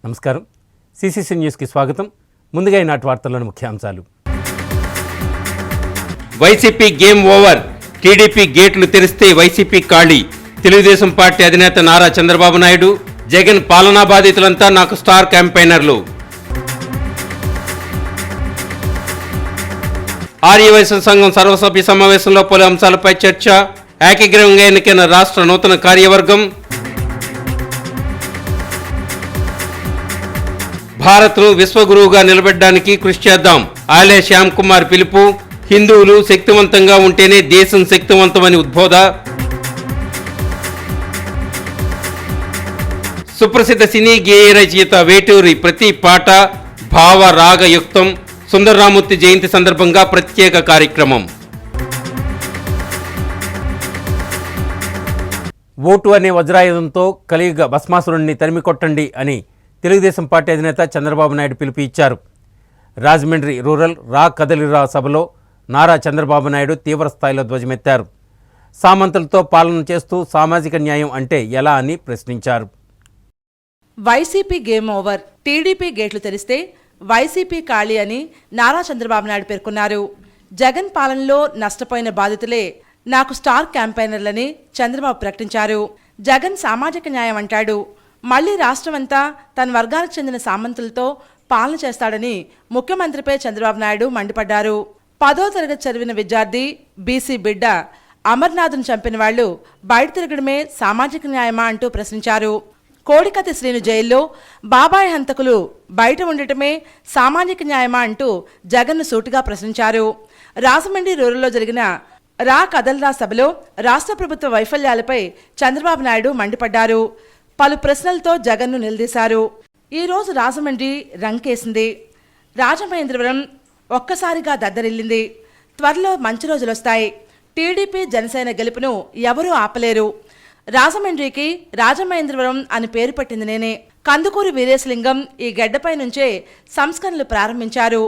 నమస్కారం. సిసిసి న్యూస్కి స్వాగతం. ముందుగా ఈనాటి వార్తల్లోని ముఖ్యాంశాలు. YCP game over. టీడీపీ గేట్లు తెరిస్తే వైసీపీ ఖాళీ. తెలుగుదేశం పార్టీ అధినేత నారా చంద్రబాబు నాయుడు, జగన్ పాలనా బాధితులంతా నాకు స్టార్ క్యాంపెయినర్లు. ఆర్యవైశ్య సంఘం సర్వసభ్య సమావేశంలో పలు అంశాలపై చర్చ. ఏకగ్రీవంగా ఎన్నికైన రాష్ట్ర నూతన కార్యవర్గం. భారత్ను విశ్వగురువుగా నిలబెట్టడానికి కృషి చేద్దాం. ఆలే శ్యామ్ కుమార్ పిలుపు. హిందువులు శక్తివంతంగా ఉంటేనే దేశం శక్తివంతమని ఉద్బోధ. సుప్రసిద్ధ సినీ గేయ రచయిత వేటూరి ప్రతి పాట భావ రాగయుక్తం. సుందరరామూర్తి జయంతి సందర్భంగా ప్రత్యేక కార్యక్రమం. ఓటు అనే వజ్రాయుధంతో కలియుగ భస్మాసురుణ్ణి తరిమికొట్టండి అని తెలుగుదేశం పార్టీ అధినేత చంద్రబాబు నాయుడు పిలుపు ఇచ్చారు. రాజమండ్రి రూరల్ రా కదలిరా సభలో నారా చంద్రబాబు నాయుడు తీవ్రస్థాయిలో ధ్వజమెత్తారు. సామంతులతో పాలన చేస్తూ సామాజిక న్యాయం అంటే ఎలా అని ప్రశ్నించారు. YCP game over. టీడీపీ గేట్లు తెరిస్తే వైసీపీ ఖాళీ అని నారా చంద్రబాబు నాయుడు పేర్కొన్నారు. జగన్ పాలనలో నష్టపోయిన బాధితులే నాకు స్టార్ క్యాంపెయినర్లని చంద్రబాబు ప్రకటించారు. జగన్ సామాజిక న్యాయం అంటాడు. మళ్లీ రాష్ట్రమంతా తన వర్గానికి చెందిన సామంతులతో పాలన చేస్తాడని ముఖ్యమంత్రిపై చంద్రబాబు నాయుడు మండిపడ్డారు. 10వ తరగతి చదివిన విద్యార్థి బీసీ బిడ్డ అమర్నాథ్ను చంపిన వాళ్లు బయట తిరగడమే సామాజిక న్యాయమా అంటూ ప్రశ్నించారు. కోడికత్తి శ్రీను జైల్లో బాబాయ్ హంతకులు బయట ఉండటమే సామాజిక న్యాయమా అంటూ జగన్ను సూటిగా ప్రశ్నించారు. రాజమండ్రి రూరల్లో జరిగిన రా కదల్రా సభలో రాష్ట్ర ప్రభుత్వ వైఫల్యాలపై చంద్రబాబు నాయుడు మండిపడ్డారు. పలు ప్రశ్నలతో జగన్ను నిలదీశారు. ఈరోజు రాజమండ్రి రంకేసింది. రాజమహేంద్రవరం ఒక్కసారిగా దద్దరిల్లింది. త్వరలో మంచి రోజులొస్తాయి. టీడీపీ జనసేన గెలుపును ఎవరూ ఆపలేరు. రాజమండ్రికి రాజమహేంద్రవరం అని పేరు పెట్టింది నేనే. కందుకూరి వీరేశలింగం ఈ గడ్డపై నుంచే సంస్కరణలు ప్రారంభించారు.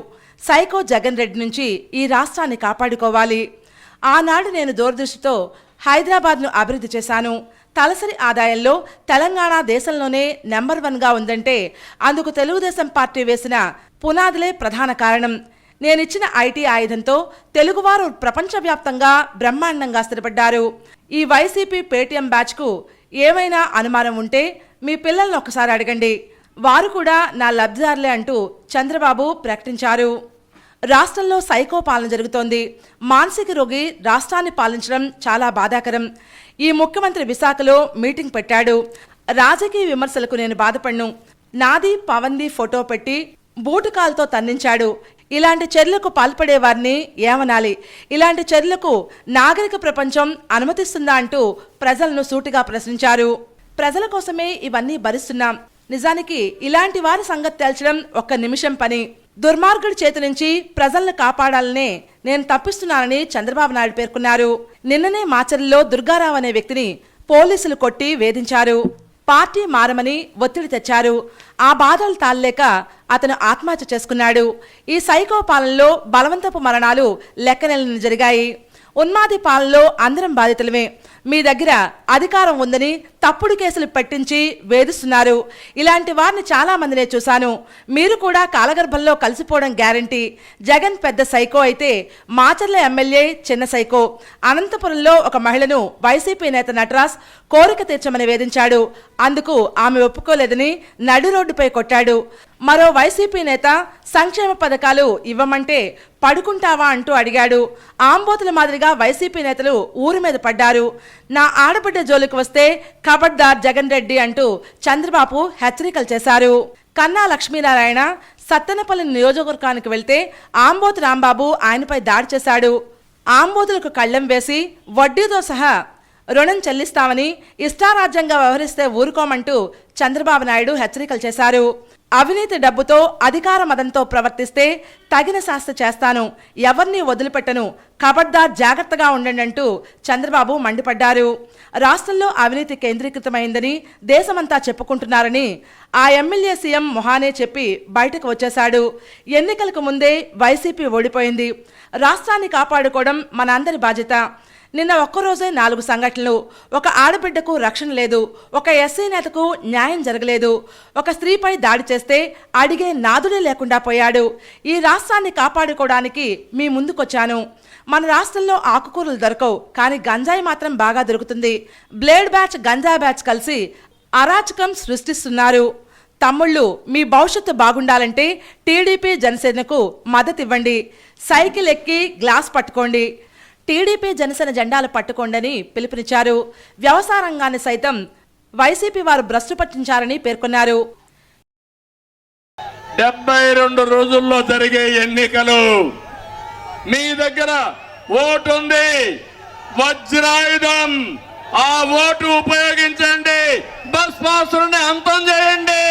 సైకో జగన్ రెడ్డి నుంచి ఈ రాష్ట్రాన్ని కాపాడుకోవాలి. ఆనాడు నేను దూరదృష్టితో హైదరాబాద్ను అభివృద్ధి చేశాను. తలసరి ఆదాయంలో తెలంగాణ దేశంలోనే నెంబర్ 1గా ఉందంటే అందుకు తెలుగుదేశం పార్టీ వేసిన పునాదులే ప్రధాన కారణం. నేనిచ్చిన ఐటీ ఆయుధంతో తెలుగువారు ప్రపంచవ్యాప్తంగా బ్రహ్మాండంగా స్థిరపడ్డారు. ఈ వైసీపీ పేటీఎం బ్యాచ్కు ఏమైనా అనుమానం ఉంటే మీ పిల్లలను ఒకసారి అడగండి. వారు కూడా నా లబ్ధిదారులే అంటూ చంద్రబాబు ప్రకటించారు. రాష్ట్రంలో సైకో పాలన జరుగుతోంది. మానసిక రోగి రాష్ట్రాన్ని పాలించడం చాలా బాధాకరం. ఈ ముఖ్యమంత్రి విశాఖలో మీటింగ్ పెట్టాడు. రాజకీయ విమర్శలకు నేను బాధపడ్ను. నాది పవన్ది ఫోటో పెట్టి బూటుకాలతో తన్నించాడు. ఇలాంటి చర్యలకు పాల్పడే వారిని ఏమనాలి? ఇలాంటి చర్యలకు నాగరిక ప్రపంచం అనుమతిస్తుందా అంటూ ప్రజలను సూటిగా ప్రశ్నించారు. ప్రజల కోసమే ఇవన్నీ భరిస్తున్నాం. నిజానికి ఇలాంటి వారి సంగతి తేల్చడం ఒక్క నిమిషం పని. దుర్మార్గుడి చేతి నుంచి ప్రజలను కాపాడాలనే నేను తప్పిస్తున్నానని చంద్రబాబు నాయుడు పేర్కొన్నారు. నిన్ననే మాచర్లలో దుర్గారావు అనే వ్యక్తిని పోలీసులు కొట్టి వేధించారు. పార్టీ మారమని ఒత్తిడి తెచ్చారు. ఆ బాధలు తాళలేక అతను ఆత్మహత్య చేసుకున్నాడు. ఈ సైకో పాలనలో బలవంతపు మరణాలు లెక్కనెలని జరిగాయి. ఉన్మాది పాలనలో అందరం బాధితులమే. మీ దగ్గర అధికారం ఉందని తప్పుడు కేసులు పెట్టించి వేధిస్తున్నారు. ఇలాంటి వారిని చాలా మందినే చూశాను. మీరు కూడా కాలగర్భంలో కలిసిపోవడం గ్యారంటీ. జగన్ పెద్ద సైకో అయితే మాచర్ల ఎమ్మెల్యే చిన్న సైకో. అనంతపురంలో ఒక మహిళను వైసీపీ నేత నటరాజ్ కోరిక తీర్చమని వేధించాడు. అందుకు ఆమె ఒప్పుకోలేదని నడు రోడ్డుపై కొట్టాడు. మరో వైసీపీ నేత సంక్షేమ పథకాలు ఇవ్వమంటే పడుకుంటావా అంటూ అడిగాడు. ఆంబోతుల మాదిరిగా వైసీపీ నేతలు ఊరి మీద పడ్డారు. నా ఆడబిడ్డ జోలికి వస్తే ఖబర్దార్ జగన్ రెడ్డి అంటూ చంద్రబాబు హెచ్చరికలు చేశారు. కన్నా లక్ష్మీనారాయణ సత్తెనపల్లి నియోజకవర్గానికి వెళ్తే ఆంబోతు రాంబాబు ఆయనపై దాడి చేశాడు. ఆంబోతులకు కళ్ళెం వేసి వడ్డీతో సహా రుణం చెల్లిస్తామని ఇష్టారాజ్యంగా వ్యవహరిస్తే ఊరుకోమంటూ చంద్రబాబు నాయుడు హెచ్చరికలు చేశారు. అవినీతి డబ్బుతో అధికార మదంతో ప్రవర్తిస్తే తగిన శాస్తి చేస్తాను, ఎవరిని వదిలిపెట్టను, ఖబర్దార్ జాగ్రత్తగా ఉండండి అంటూ చంద్రబాబు మండిపడ్డారు. రాష్ట్రంలో అవినీతి కేంద్రీకృతమైందని దేశమంతా చెప్పుకుంటున్నారని ఆ ఎమ్మెల్యే సీఎం మొహానే చెప్పి బయటకు వచ్చేశాడు. ఎన్నికలకు ముందే వైసీపీ ఓడిపోయింది. రాష్ట్రాన్ని కాపాడుకోవడం మనందరి బాధ్యత. నిన్న ఒక్కరోజే 4 సంఘటనలు. ఒక ఆడబిడ్డకు రక్షణ లేదు, ఒక ఎస్సీ నేతకు న్యాయం జరగలేదు, ఒక స్త్రీపై దాడి చేస్తే అడిగే నాదుడే లేకుండా పోయాడు. ఈ రాష్ట్రాన్ని కాపాడుకోవడానికి మీ ముందుకొచ్చాను. మన రాష్ట్రంలో ఆకుకూరలు దొరకవు, కానీ గంజాయి మాత్రం బాగా దొరుకుతుంది. బ్లేడ్ బ్యాచ్, గంజా బ్యాచ్ కలిసి అరాచకం సృష్టిస్తున్నారు. తమ్ముళ్ళు, మీ భవిష్యత్తు బాగుండాలంటే టీడీపీ జనసేనకు మద్దతు ఇవ్వండి. సైకిల్ ఎక్కి గ్లాస్ పట్టుకోండి. టీడీపీ జనసేన జెండాలు పట్టుకోండని పిలుపునిచ్చారు. వ్యవసాయ రంగాన్ని సైతం వైసీపీ వారు భ్రష్టు పట్టించారని పేర్కొన్నారు. 72 రోజుల్లో జరిగే ఎన్నికలు. మీ దగ్గర ఓటు ఉంది, వజ్రాయుధం. ఆ ఓటు ఉపయోగించండి, భస్మాసురుని అంతం చేయండి.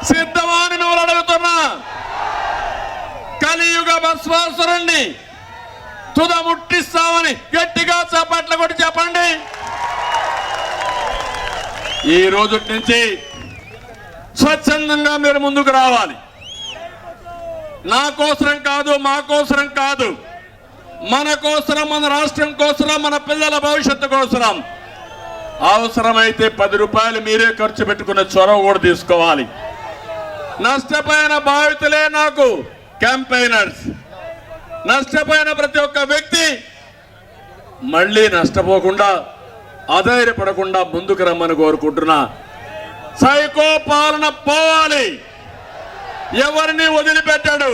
సిద్ధమాని మిమ్మల్ని అడుగుతున్నా, కలియుగ భస్మాసురుణ్ణి తుదముట్టిస్తామని గట్టిగా చప్పట్లు కొట్టి చెప్పండి. ఈ రోజు నుంచి స్వచ్ఛందంగా మీరు ముందుకు రావాలి. నా కోసరం కాదు, మా కోసరం కాదు, మన కోసరం, మన రాష్ట్రం కోసరం, మన పిల్లల భవిష్యత్తు కోసరం. అవసరమైతే 10 రూపాయలు మీరే ఖర్చు పెట్టుకునే చొరవ కూడా తీసుకోవాలి. నష్టపోయిన బాధితులే నాకు క్యాంపెయినర్స్. నష్టపోయిన ప్రతి ఒక్క వ్యక్తి మళ్ళీ నష్టపోకుండా, అధైర్యపడకుండా ముందుకు రమ్మని కోరుకుంటున్నా. సైకో పాలన పోవాలి. ఎవరిని వదిలిపెట్టాడు.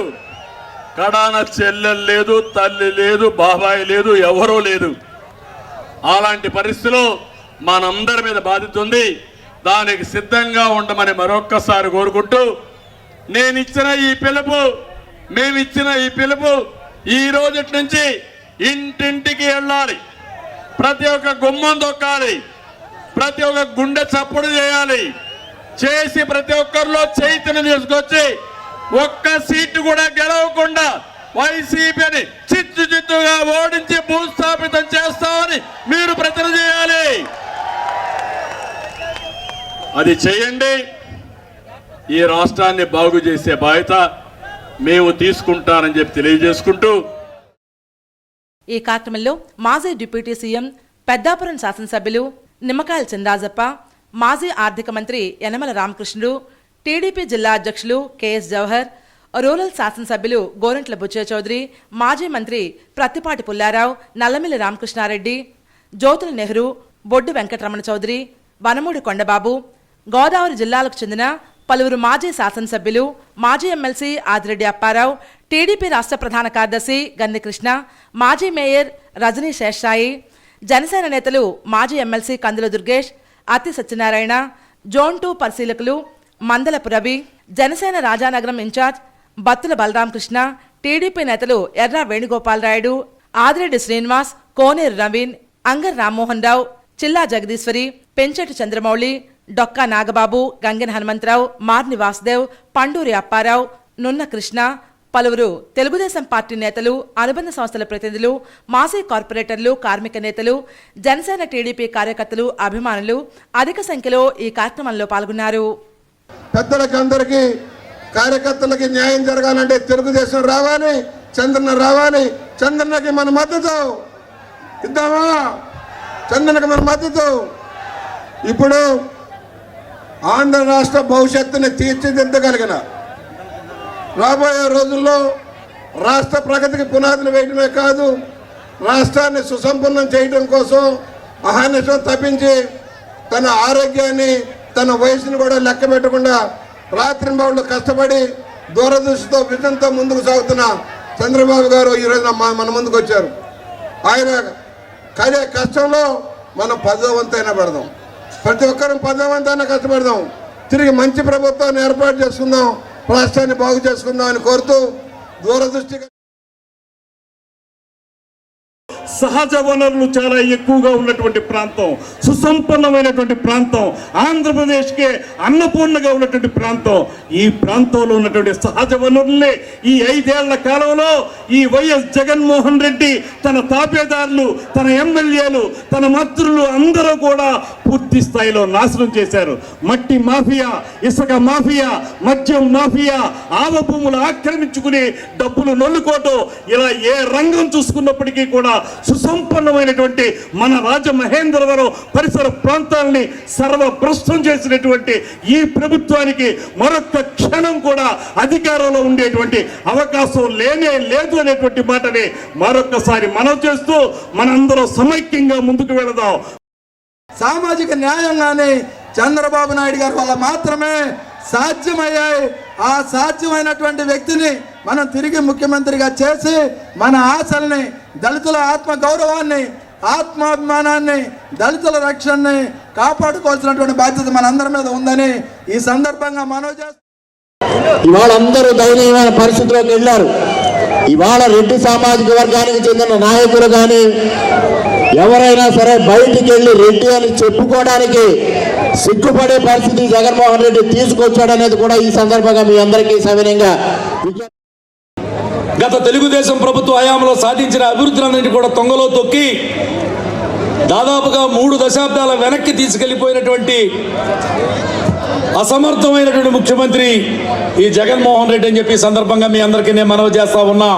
కడాన చెల్లెలు లేదు, తల్లి లేదు, బాబాయి లేదు, ఎవరూ లేదు. అలాంటి పరిస్థితిలో మనందరి మీద బాధ్యత ఉంది. దానికి సిద్ధంగా ఉండమని మరొక్కసారి కోరుకుంటూ, మేమిచ్చిన ఈ పిలుపు ఈ రోజు నుంచి ఇంటింటికి వెళ్ళాలి. ప్రతి ఒక్క గుమ్మం తొక్కాలి, ప్రతి ఒక్క గుండె చప్పుడు చేయాలి. చేసి ప్రతి ఒక్కరిలో చైతన్యం తీసుకొచ్చి ఒక్క సీటు కూడా గెలవకుండా వైసీపీని చిత్తుగా ఓడించి భూస్థాపితం చేస్తామని మీరు ప్రతిజ్ఞ చేయాలి. అది చేయండి. ఈ రాష్ట్రాన్ని బాగు చేసే బాధ్యత మేము తీసుకుంటానని చెప్పి తెలియజేసుకుంటూ, ఈ కార్యక్రమంలో మాజీ డిప్యూటీ సీఎం, పెద్దాపురం శాసనసభ్యులు నిమ్మకాయల చినరాజప్ప, మాజీ ఆర్థిక మంత్రి యనమల రామకృష్ణుడు, టీడీపీ జిల్లా అధ్యక్షులు కెఎస్ జవహర్, రూరల్ శాసనసభ్యులు గోరంట్ల బుచ్చయ్య చౌదరి, మాజీ మంత్రి ప్రత్తిపాటి పుల్లారావు, నల్లమిల్లి రామకృష్ణారెడ్డి, జ్యోతుల నెహ్రూ, బొడ్డు వెంకటరమణ చౌదరి, వనమూడి కొండబాబు, గోదావరి జిల్లాలకు చెందిన పలువురు మాజీ శాసనసభ్యులు, మాజీ ఎమ్మెల్సీ ఆదిరెడ్డి అప్పారావు, టీడీపీ రాష్ట్ర ప్రధాన కార్యదర్శి గన్ని కృష్ణ, మాజీ మేయర్ రజనీ శేషాయి, జనసేన నేతలు మాజీ ఎమ్మెల్సీ కందుల దుర్గేష్, అత్తి సత్యనారాయణ, జోన్ 2 పరిశీలకులు మందలపు రవి, జనసేన రాజానగరం ఇన్ఛార్జ్ బత్తుల బలరామకృష్ణ, టీడీపీ నేతలు ఎర్ర వేణుగోపాలరాయుడు, ఆదిరెడ్డి శ్రీనివాస్, కోనేరు నవీన్, అంగర్ రామ్మోహన్ రావు, చిల్లా జగదీశ్వరి, పెంచెటి చంద్రమౌళి, డొక్కా నాగబాబు, గంగెన హనుమంతరావు, మార్ని వాసుదేవ్, పండూరి అప్పారావు, నున్న కృష్ణ, పలువురు తెలుగుదేశం పార్టీ నేతలు, అనుబంధ సంస్థల ప్రతినిధులు, మాజీ కార్పొరేటర్లు, కార్మిక నేతలు, జనసేన టీడీపీ కార్యకర్తలు, అభిమానులు అధిక సంఖ్యలో ఈ కార్యక్రమంలో పాల్గొన్నారు. పెద్దలకి, అందరికీ, కార్యకర్తలకి న్యాయం జరగాలంటే తెలుగుదేశం రావాలి, చంద్రన్న రావాలి. చంద్రన్నకి మన మద్దతు ఇద్దామా? చంద్రన్నకి మన మద్దతు. ఇప్పుడు ఆంధ్ర రాష్ట్ర భవిష్యత్తుని తీర్చిదిద్దగలిగిన, రాబోయే రోజుల్లో రాష్ట్ర ప్రగతికి పునాదులు వేయడమే కాదు, రాష్ట్రాన్ని సుసంపన్నం చేయడం కోసం అహర్నిశం తప్పించి తన ఆరోగ్యాన్ని, తన వయసును కూడా లెక్క పెట్టకుండా రాత్రింబవళ్ళు కష్టపడి దూరదృష్టితో, విజన్తో ముందుకు సాగుతున్న చంద్రబాబు గారు ఈరోజు మన ముందుకు వచ్చారు. ఆయన కడే కష్టంలో మనం 10వ వంతైనా పడదాం. ప్రతి ఒక్కరం 10వ వంతైనా కష్టపడదాం. తిరిగి మంచి ప్రభుత్వాన్ని ఏర్పాటు చేసుకుందాం, రాష్ట్రాన్ని బాగు చేసుకుందాం అని కోరుతూ దూరదృష్టిగా సహజ వనరులు చాలా ఎక్కువగా ఉన్నటువంటి ప్రాంతం, సుసంపన్నమైనటువంటి ప్రాంతం, ఆంధ్రప్రదేశ్కే అన్నపూర్ణగా ఉన్నటువంటి ప్రాంతం. ఈ ప్రాంతంలో ఉన్నటువంటి సహజ వనరుల్ని ఈ 5 ఏళ్ల కాలంలో ఈ వైఎస్ జగన్మోహన్ రెడ్డి తన తాపేదారులు, తన ఎమ్మెల్యేలు, తన మంత్రులు అందరూ కూడా పూర్తి స్థాయిలో నాశనం చేశారు. మట్టి మాఫియా, ఇసుక మాఫియా, మద్యం మాఫియా, ఆవ భూములు ఆక్రమించుకుని డబ్బులు నొల్లుకోవటం, ఇలా ఏ రంగం చూసుకున్నప్పటికీ కూడా సుసంపన్నమైనటువంటి మన రాజమహేంద్రవరం పరిసర ప్రాంతాలని సర్వభ్రష్టం చేసినటువంటి ఈ ప్రభుత్వానికి మరొక క్షణం కూడా అధికారంలో ఉండేటువంటి అవకాశం లేనే లేదు అనేటువంటి మాటని మరొకసారి మనవి చేస్తూ మనందరం సమైక్యంగా ముందుకు వెళదాం. సామాజిక న్యాయంగానే చంద్రబాబు నాయుడు గారి వల్ల మాత్రమే సాధ్యమయ్యాయి. ఆ సాధ్యమైనటువంటి వ్యక్తిని మనం తిరిగి ముఖ్యమంత్రిగా చేసి మన ఆశల్ని, దళితుల ఆత్మ గౌరవాన్ని, ఆత్మాభిమానాన్ని, దళితుల రక్షణని కాపాడుకోవాల్సినటువంటి బాధ్యత మనందరి మీద ఉందని ఈ సందర్భంగా మనవి చేస్తాం. ఇవాళ అందరూ దయనీయమైన పరిస్థితిలోకి వెళ్ళారు. ఇవాళ రెడ్డి సామాజిక వర్గానికి చెందిన నాయకులు కానీ ఎవరైనా సరే బయటికి వెళ్ళి రెడ్డి అని చెప్పుకోవడానికి సిగ్గుపడే పరిస్థితి జగన్మోహన్ రెడ్డి తీసుకొచ్చాడనేది కూడా ఈ సందర్భంగా మీ అందరికీ సవినయంగా. గత తెలుగుదేశం ప్రభుత్వ హయాంలో సాధించిన అభివృద్ధులన్నింటినీ కూడా తొంగలో తొక్కి దాదాపుగా 3 దశాబ్దాల వెనక్కి తీసుకెళ్లిపోయినటువంటి అసమర్థమైనటువంటి ముఖ్యమంత్రి ఈ జగన్మోహన్ రెడ్డి అని చెప్పి సందర్భంగా మీ అందరికీ నేను మనవి చేస్తా ఉన్నా.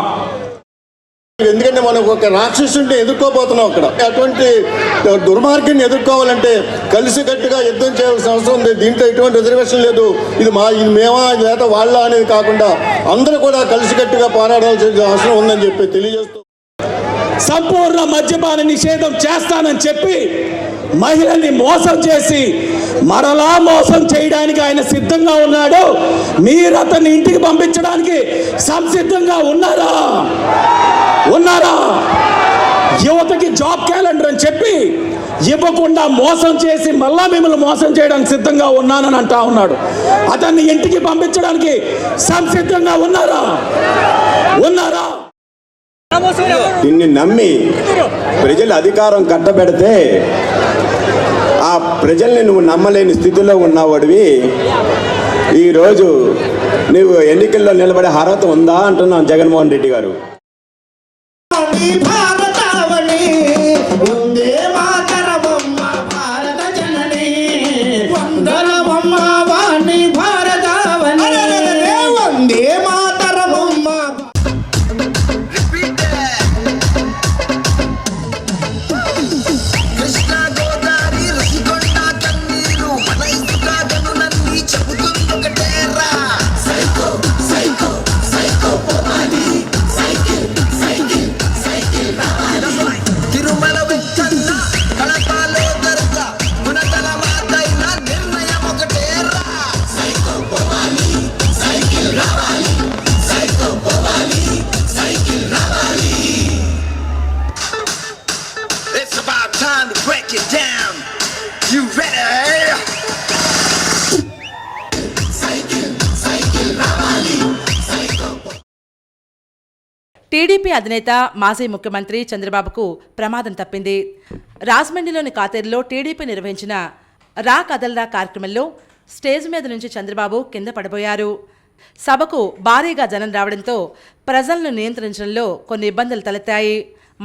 ఎందుకంటే మనం ఒక రాక్షసుని ఎదుర్కోబోతున్నాం. అక్కడ అటువంటి దుర్మార్గాన్ని ఎదుర్కోవాలంటే కలిసికట్టుగా యుద్ధం చేయాల్సిన అవసరం ఉంది. దీంట్లో ఎటువంటి రిజర్వేషన్ లేదు. ఇది మేమా లేదా వాళ్ళ అనేది కాకుండా అందరూ కూడా కలిసికట్టుగా పోరాడాల్సిన అవసరం ఉందని చెప్పి తెలియజేస్తూ, సంపూర్ణ మద్యపాన నిషేధం చేస్తానని చెప్పి మహిళల్ని మోసం చేసి మరలా మోసం చేయడానికి ఆయన సిద్ధంగా ఉన్నాడు. మీరు అతన్ని ఇంటికి పంపించడానికి సంసిద్ధంగా ఉన్నారా? యువతకి జాబ్ క్యాలెండర్ అని చెప్పి ఇవ్వకుండా మోసం చేసి మళ్ళా మిమ్మల్ని మోసం చేయడానికి సిద్ధంగా ఉన్నానని అంటా ఉన్నాడు. అతన్ని ఇంటికి పంపించడానికి సంసిద్ధంగా ఉన్నారా? నిన్ను నమ్మి ప్రజలు అధికారం కట్టబెడితే ఆ ప్రజల్ని నువ్వు నమ్మలేని స్థితిలో ఉన్నవాడివి. ఈరోజు నువ్వు ఎన్నికల్లో నిలబడే అర్హత ఉందా అంటున్నావు జగన్మోహన్ రెడ్డి గారు. టీడీపీ అధినేత మాజీ ముఖ్యమంత్రి చంద్రబాబుకు ప్రమాదం తప్పింది. రాజమండ్రిలోని కాతేరులో టీడీపీ నిర్వహించిన రా కదల్రా కార్యక్రమంలో స్టేజ్ మీద నుంచి చంద్రబాబు కింద పడిపోయారు. సభకు భారీగా జనం రావడంతో ప్రజలను నియంత్రించడంలో కొన్ని ఇబ్బందులు తలెత్తాయి.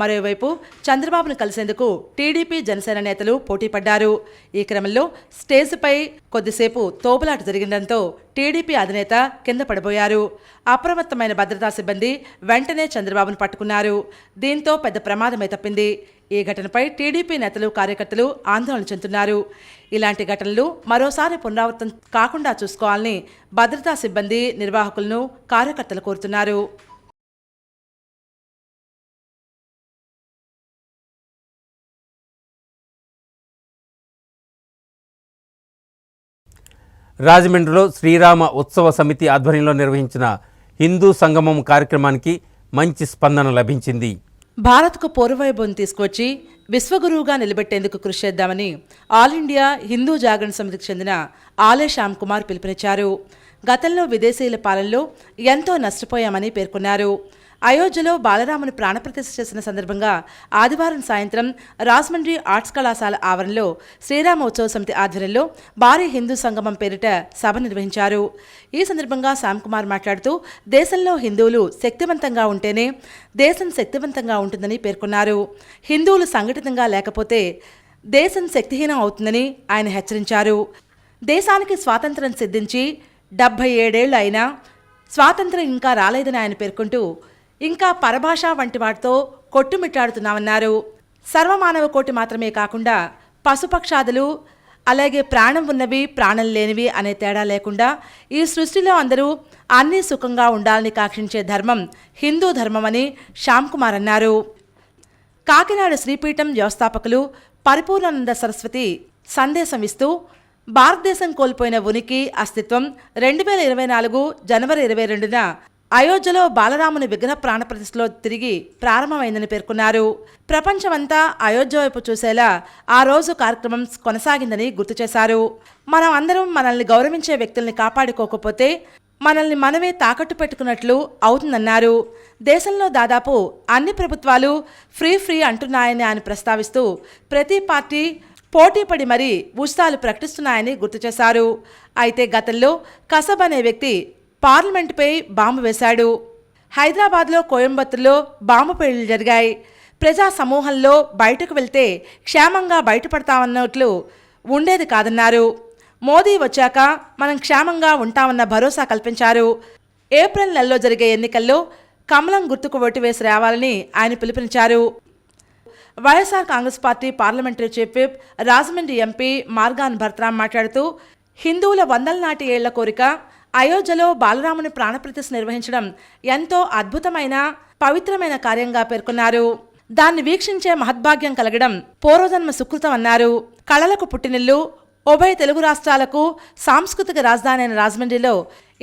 మరోవైపు చంద్రబాబును కలిసేందుకు టీడీపీ జనసేన నేతలు పోటీపడ్డారు. ఈ క్రమంలో స్టేజ్పై కొద్దిసేపు తోపులాట జరిగిండటంతో టీడీపీ అధినేత కింద పడిపోయారు. అప్రమత్తమైన భద్రతా సిబ్బంది వెంటనే చంద్రబాబును పట్టుకున్నారు. దీంతో పెద్ద ప్రమాదమే తప్పింది. ఈ ఘటనపై టీడీపీ నేతలు, కార్యకర్తలు ఆందోళన చెందుతున్నారు. ఇలాంటి ఘటనలు మరోసారి పునరావృతం కాకుండా చూసుకోవాలని భద్రతా సిబ్బంది, నిర్వాహకులను, కార్యకర్తలు కోరుతున్నారు. రాజమండ్రిలో శ్రీరామ ఉత్సవ సమితి ఆధ్వర్యంలో నిర్వహించిన హిందూ సంగమం కార్యక్రమానికి మంచి స్పందన లభించింది. భారత్కు పూర్వవైభవం తీసుకొచ్చి విశ్వగురువుగా నిలబెట్టేందుకు కృషి చేద్దామని ఆల్ ఇండియా హిందూ జాగరణ సమితికి చెందిన ఆలే శ్యామ్ కుమార్ పిలుపునిచ్చారు. గతంలో విదేశీయుల పాలనలో ఎంతో నష్టపోయామని పేర్కొన్నారు. అయోధ్యలో బాలరాముని ప్రాణప్రతిష్ఠ చేసిన సందర్భంగా ఆదివారం సాయంత్రం రాజమండ్రి ఆర్ట్స్ కళాశాల ఆవరణలో శ్రీరామ ఉత్సవ సమితి ఆధ్వర్యంలో భారీ హిందూ సంగమం పేరిట సభ నిర్వహించారు. ఈ సందర్భంగా శ్యామ్కుమార్ మాట్లాడుతూ దేశంలో హిందువులు శక్తివంతంగా ఉంటేనే దేశం శక్తివంతంగా ఉంటుందని పేర్కొన్నారు. హిందువులు సంఘటితంగా లేకపోతే దేశం శక్తిహీనం అవుతుందని ఆయన హెచ్చరించారు. దేశానికి స్వాతంత్ర్యం సిద్ధించి 77 ఏళ్లు అయినా స్వాతంత్ర్యం ఇంకా రాలేదని ఆయన పేర్కొంటూ ఇంకా పరభాష వంటి వాటితో కొట్టుమిట్టాడుతున్నామన్నారు. సర్వమానవ కోటి మాత్రమే కాకుండా పశుపక్షాదులు అలాగే ప్రాణం ఉన్నవి ప్రాణం లేనివి అనే తేడా లేకుండా ఈ సృష్టిలో అందరూ అన్నీ సుఖంగా ఉండాలని కాంక్షించే ధర్మం హిందూ ధర్మమని శ్యామ్కుమార్ అన్నారు. కాకినాడ శ్రీపీఠం వ్యవస్థాపకులు పరిపూర్ణానంద సరస్వతి సందేశం ఇస్తూ భారతదేశం కోల్పోయిన ఉనికి అస్తిత్వం 2024 జనవరి 22న అయోధ్యలో బాలరాముని విగ్రహ ప్రాణప్రతిష్ఠలో తిరిగి ప్రారంభమైందని పేర్కొన్నారు. ప్రపంచమంతా అయోధ్య వైపు చూసేలా ఆ రోజు కార్యక్రమం కొనసాగిందని గుర్తు చేశారు. మనం అందరం మనల్ని గౌరవించే వ్యక్తుల్ని కాపాడుకోకపోతే మనల్ని మనమే తాకట్టు పెట్టుకున్నట్లు అవుతుందన్నారు. దేశంలో దాదాపు అన్ని ప్రభుత్వాలు ఫ్రీ అంటున్నాయని ఆయన ప్రస్తావిస్తూ ప్రతి పార్టీ పోటీపడి మరీ ఉచితాలు ప్రకటిస్తున్నాయని గుర్తు చేశారు. అయితే గతంలో కసబ్ అనే వ్యక్తి పార్లమెంటుపై బాంబు వేశాడు. హైదరాబాద్లో కోయంబత్తూరులో బాంబు పేలుళ్లు జరిగాయి. ప్రజా సమూహంలో బయటకు వెళ్తే క్షేమంగా బయటపడతామన్నట్లు ఉండేది కాదన్నారు. మోదీ వచ్చాక మనం క్షేమంగా ఉంటామన్న భరోసా కల్పించారు. ఏప్రిల్ నెలలో జరిగే ఎన్నికల్లో కమలం గుర్తుకు ఓటు వేసి రావాలని ఆయన పిలుపునిచ్చారు. YSR Congress party parliamentary chief whip Rajahmundry MP Morgan Bharat Ram మాట్లాడుతూ హిందువుల వందల నాటి ఏళ్ల కోరిక అయోధ్యలో బాలరాముని ప్రాణప్రతిష్ఠ నిర్వహించడం ఎంతో అద్భుతమైన పవిత్రమైన కార్యంగా పేర్కొన్నారు. దాన్ని వీక్షించే మహద్భాగ్యం కలగడం పూర్వజన్మ సుకృతం అన్నారు. కళలకు పుట్టినిల్లు ఉభయ తెలుగు రాష్ట్రాలకు సాంస్కృతిక రాజధాని అయిన రాజమండ్రిలో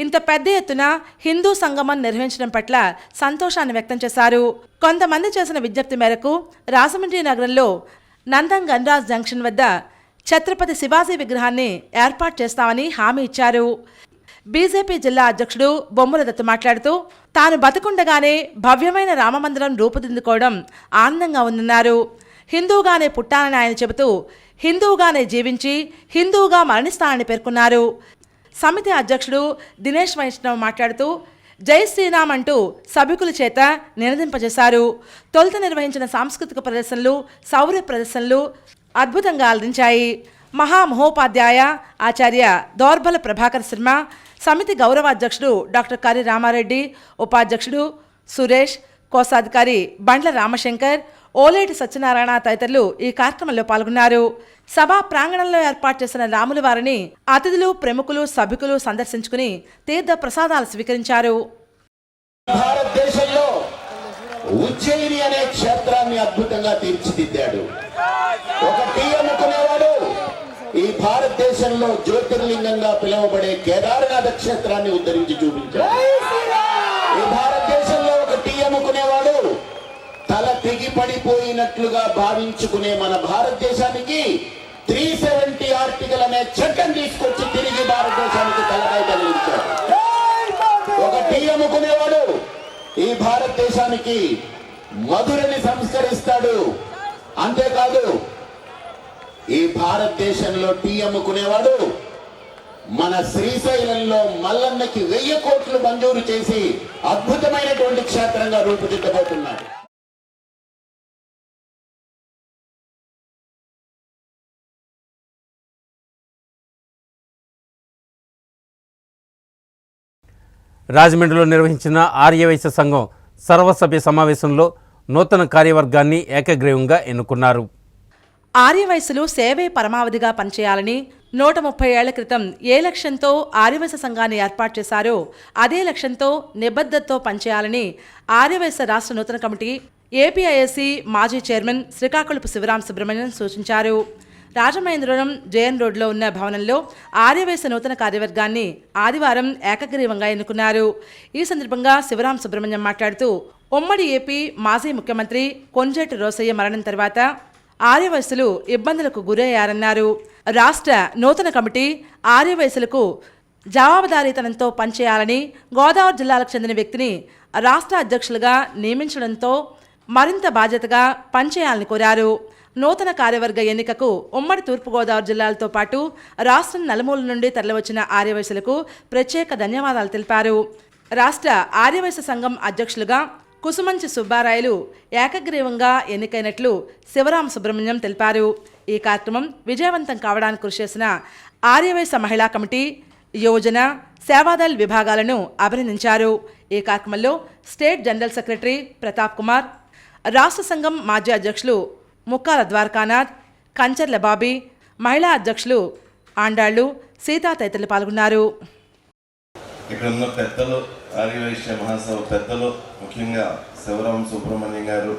ఇంత పెద్ద ఎత్తున హిందూ సంగమం నిర్వహించడం పట్ల సంతోషాన్ని వ్యక్తం చేశారు. కొంతమంది చేసిన విజ్ఞప్తి మేరకు రాజమండ్రి నగరంలో నందన్ గన్రాజ్ జంక్షన్ వద్ద ఛత్రపతి శివాజీ విగ్రహాన్ని ఏర్పాటు చేస్తామని హామీ ఇచ్చారు. బీజేపీ జిల్లా అధ్యక్షుడు బొమ్మల దత్తు మాట్లాడుతూ తాను బతుకుండగానే భవ్యమైన రామమందిరం రూపుదిద్దుకోవడం ఆనందంగా ఉందన్నారు. హిందూగానే పుట్టానని ఆయన చెబుతూ హిందూగానే జీవించి హిందూగా మరణిస్తానని పేర్కొన్నారు. సమితి అధ్యక్షుడు దినేష్ వైష్ణవ్ మాట్లాడుతూ జై శ్రీరామ్ అంటూ సభికుల చేత నినదింపజేశారు. తొలుత నిర్వహించిన సాంస్కృతిక ప్రదర్శనలు శౌర్య ప్రదర్శనలు అద్భుతంగా అలరించాయి. మహామహోపాధ్యాయ ఆచార్య దౌర్బల ప్రభాకర్ శర్మ, సమితి గౌరవ అధ్యక్షుడు డాక్టర్ కరి రామారెడ్డి, ఉపాధ్యక్షుడు సురేష్, కోశాధికారి బండ్ల రామశంకర్, ఓలేటి సత్యనారాయణ తదితరులు ఈ కార్యక్రమంలో పాల్గొన్నారు. సభా ప్రాంగణంలో ఏర్పాటు చేసిన రాముల వారిని అతిథులు, ప్రముఖులు, సభికులు సందర్శించుకుని తీర్థ ప్రసాదాలు స్వీకరించారు. భారతదేశంలో ఉజ్జయిని అనే క్షేత్రాన్ని అద్భుతంగా తీర్చిదిద్దాడు. ఒక టీ అమ్ముకునేవాడు ఈ భారతదేశంలో జ్యోతిర్లింగంగా పిలువబడే కేదారనాథ క్షేత్రాన్ని ఉద్ధరించి చూపించాడు. ఈ భారతదేశంలో ఒక టీ అమ్ముకునేవాడు తల తెగిపడిపోయినట్లుగా భావించుకునే మన భారతదేశానికి 370 ఆర్టికల్ అనే చట్టం తీసుకొచ్చి తిరిగి భారతదేశానికి తలకాయ తగిలించాడు. ఒక టీ అమ్ముకునేవాడు ఈ భారతదేశానికి మధురని సంస్కరిస్తాడు. అంతేకాదు ఈ భారతదేశంలో టీ అమ్ముకునేవాడు మన శ్రీశైలంలో మల్లన్నకి 1000 కోట్లు మంజూరు చేసి అద్భుతమైనటువంటి క్షేత్రంగా రూపుదిద్దబోతున్నాడు. రాజమండ్రిలో నిర్వహించిన ఆర్యవైశ్య సంఘం సర్వసభ్య సమావేశంలో నూతన కార్యవర్గాన్ని ఏకగ్రీవంగా ఎన్నుకున్నారు. ఆర్యవైశ్యులు సేవే పరమావధిగా పనిచేయాలని 130 ఏళ్ల క్రితం ఏ లక్ష్యంతో ఆర్యవైశ్య సంఘాన్ని ఏర్పాటు చేశారో అదే లక్ష్యంతో నిబద్ధతతో పనిచేయాలని ఆర్యవైశ్య రాష్ట్ర నూతన కమిటీ ఏపీఐఎస్సీ మాజీ చైర్మన్ శ్రీకాకుళపు శివరాం సుబ్రహ్మణ్యం సూచించారు. రాజమహేంద్రవరం జేఎన్ రోడ్లో ఉన్న భవనంలో ఆర్యవైశ్య నూతన కార్యవర్గాన్ని ఆదివారం ఏకగ్రీవంగా ఎన్నుకున్నారు. ఈ సందర్భంగా శివరాం సుబ్రహ్మణ్యం మాట్లాడుతూ ఉమ్మడి ఏపీ మాజీ ముఖ్యమంత్రి కొంజేటి రోసయ్య మరణం తర్వాత ఆర్యవైశ్యులు ఇబ్బందులకు గురయ్యారన్నారు. రాష్ట్ర నూతన కమిటీ ఆర్యవైశ్యులకు జవాబుదారీతనంతో పనిచేయాలని గోదావరి జిల్లాలకు చెందిన వ్యక్తిని రాష్ట్ర అధ్యక్షులుగా నియమించడంతో మరింత బాధ్యతగా పనిచేయాలని కోరారు. నూతన కార్యవర్గ ఎన్నికకు ఉమ్మడి తూర్పుగోదావరి జిల్లాలతో పాటు రాష్ట్రం నలుమూల నుండి తరలివచ్చిన ఆర్యవైశ్యులకు ప్రత్యేక ధన్యవాదాలు తెలిపారు. రాష్ట్ర ఆర్యవైశ్య సంఘం అధ్యక్షులుగా కుసుమంచి సుబ్బారాయలు ఏకగ్రీవంగా ఎన్నికైనట్లు శివరామ సుబ్రహ్మణ్యం తెలిపారు. ఈ కార్యక్రమం విజయవంతం కావడానికి కృషి చేసిన ఆర్యవైశ్య మహిళా కమిటీ, యోజన, సేవాదళ్ విభాగాలను అభినందించారు. ఈ కార్యక్రమంలో state general secretary Pratap Kumar, రాష్ట్ర సంఘం మాజీ అధ్యక్షులు ముక్కాల ద్వారకానాథ్, కంచర్ల బాబీ, మహిళా అధ్యక్షులు ఆండాళ్లు, సీతా తదితరులు పాల్గొన్నారు. ఇక్కడ ఉన్న పెద్దలు, ఆర్యవైశ్య మహాసభ పెద్దలు, ముఖ్యంగా శివరామ సుబ్రహ్మణ్యం గారు,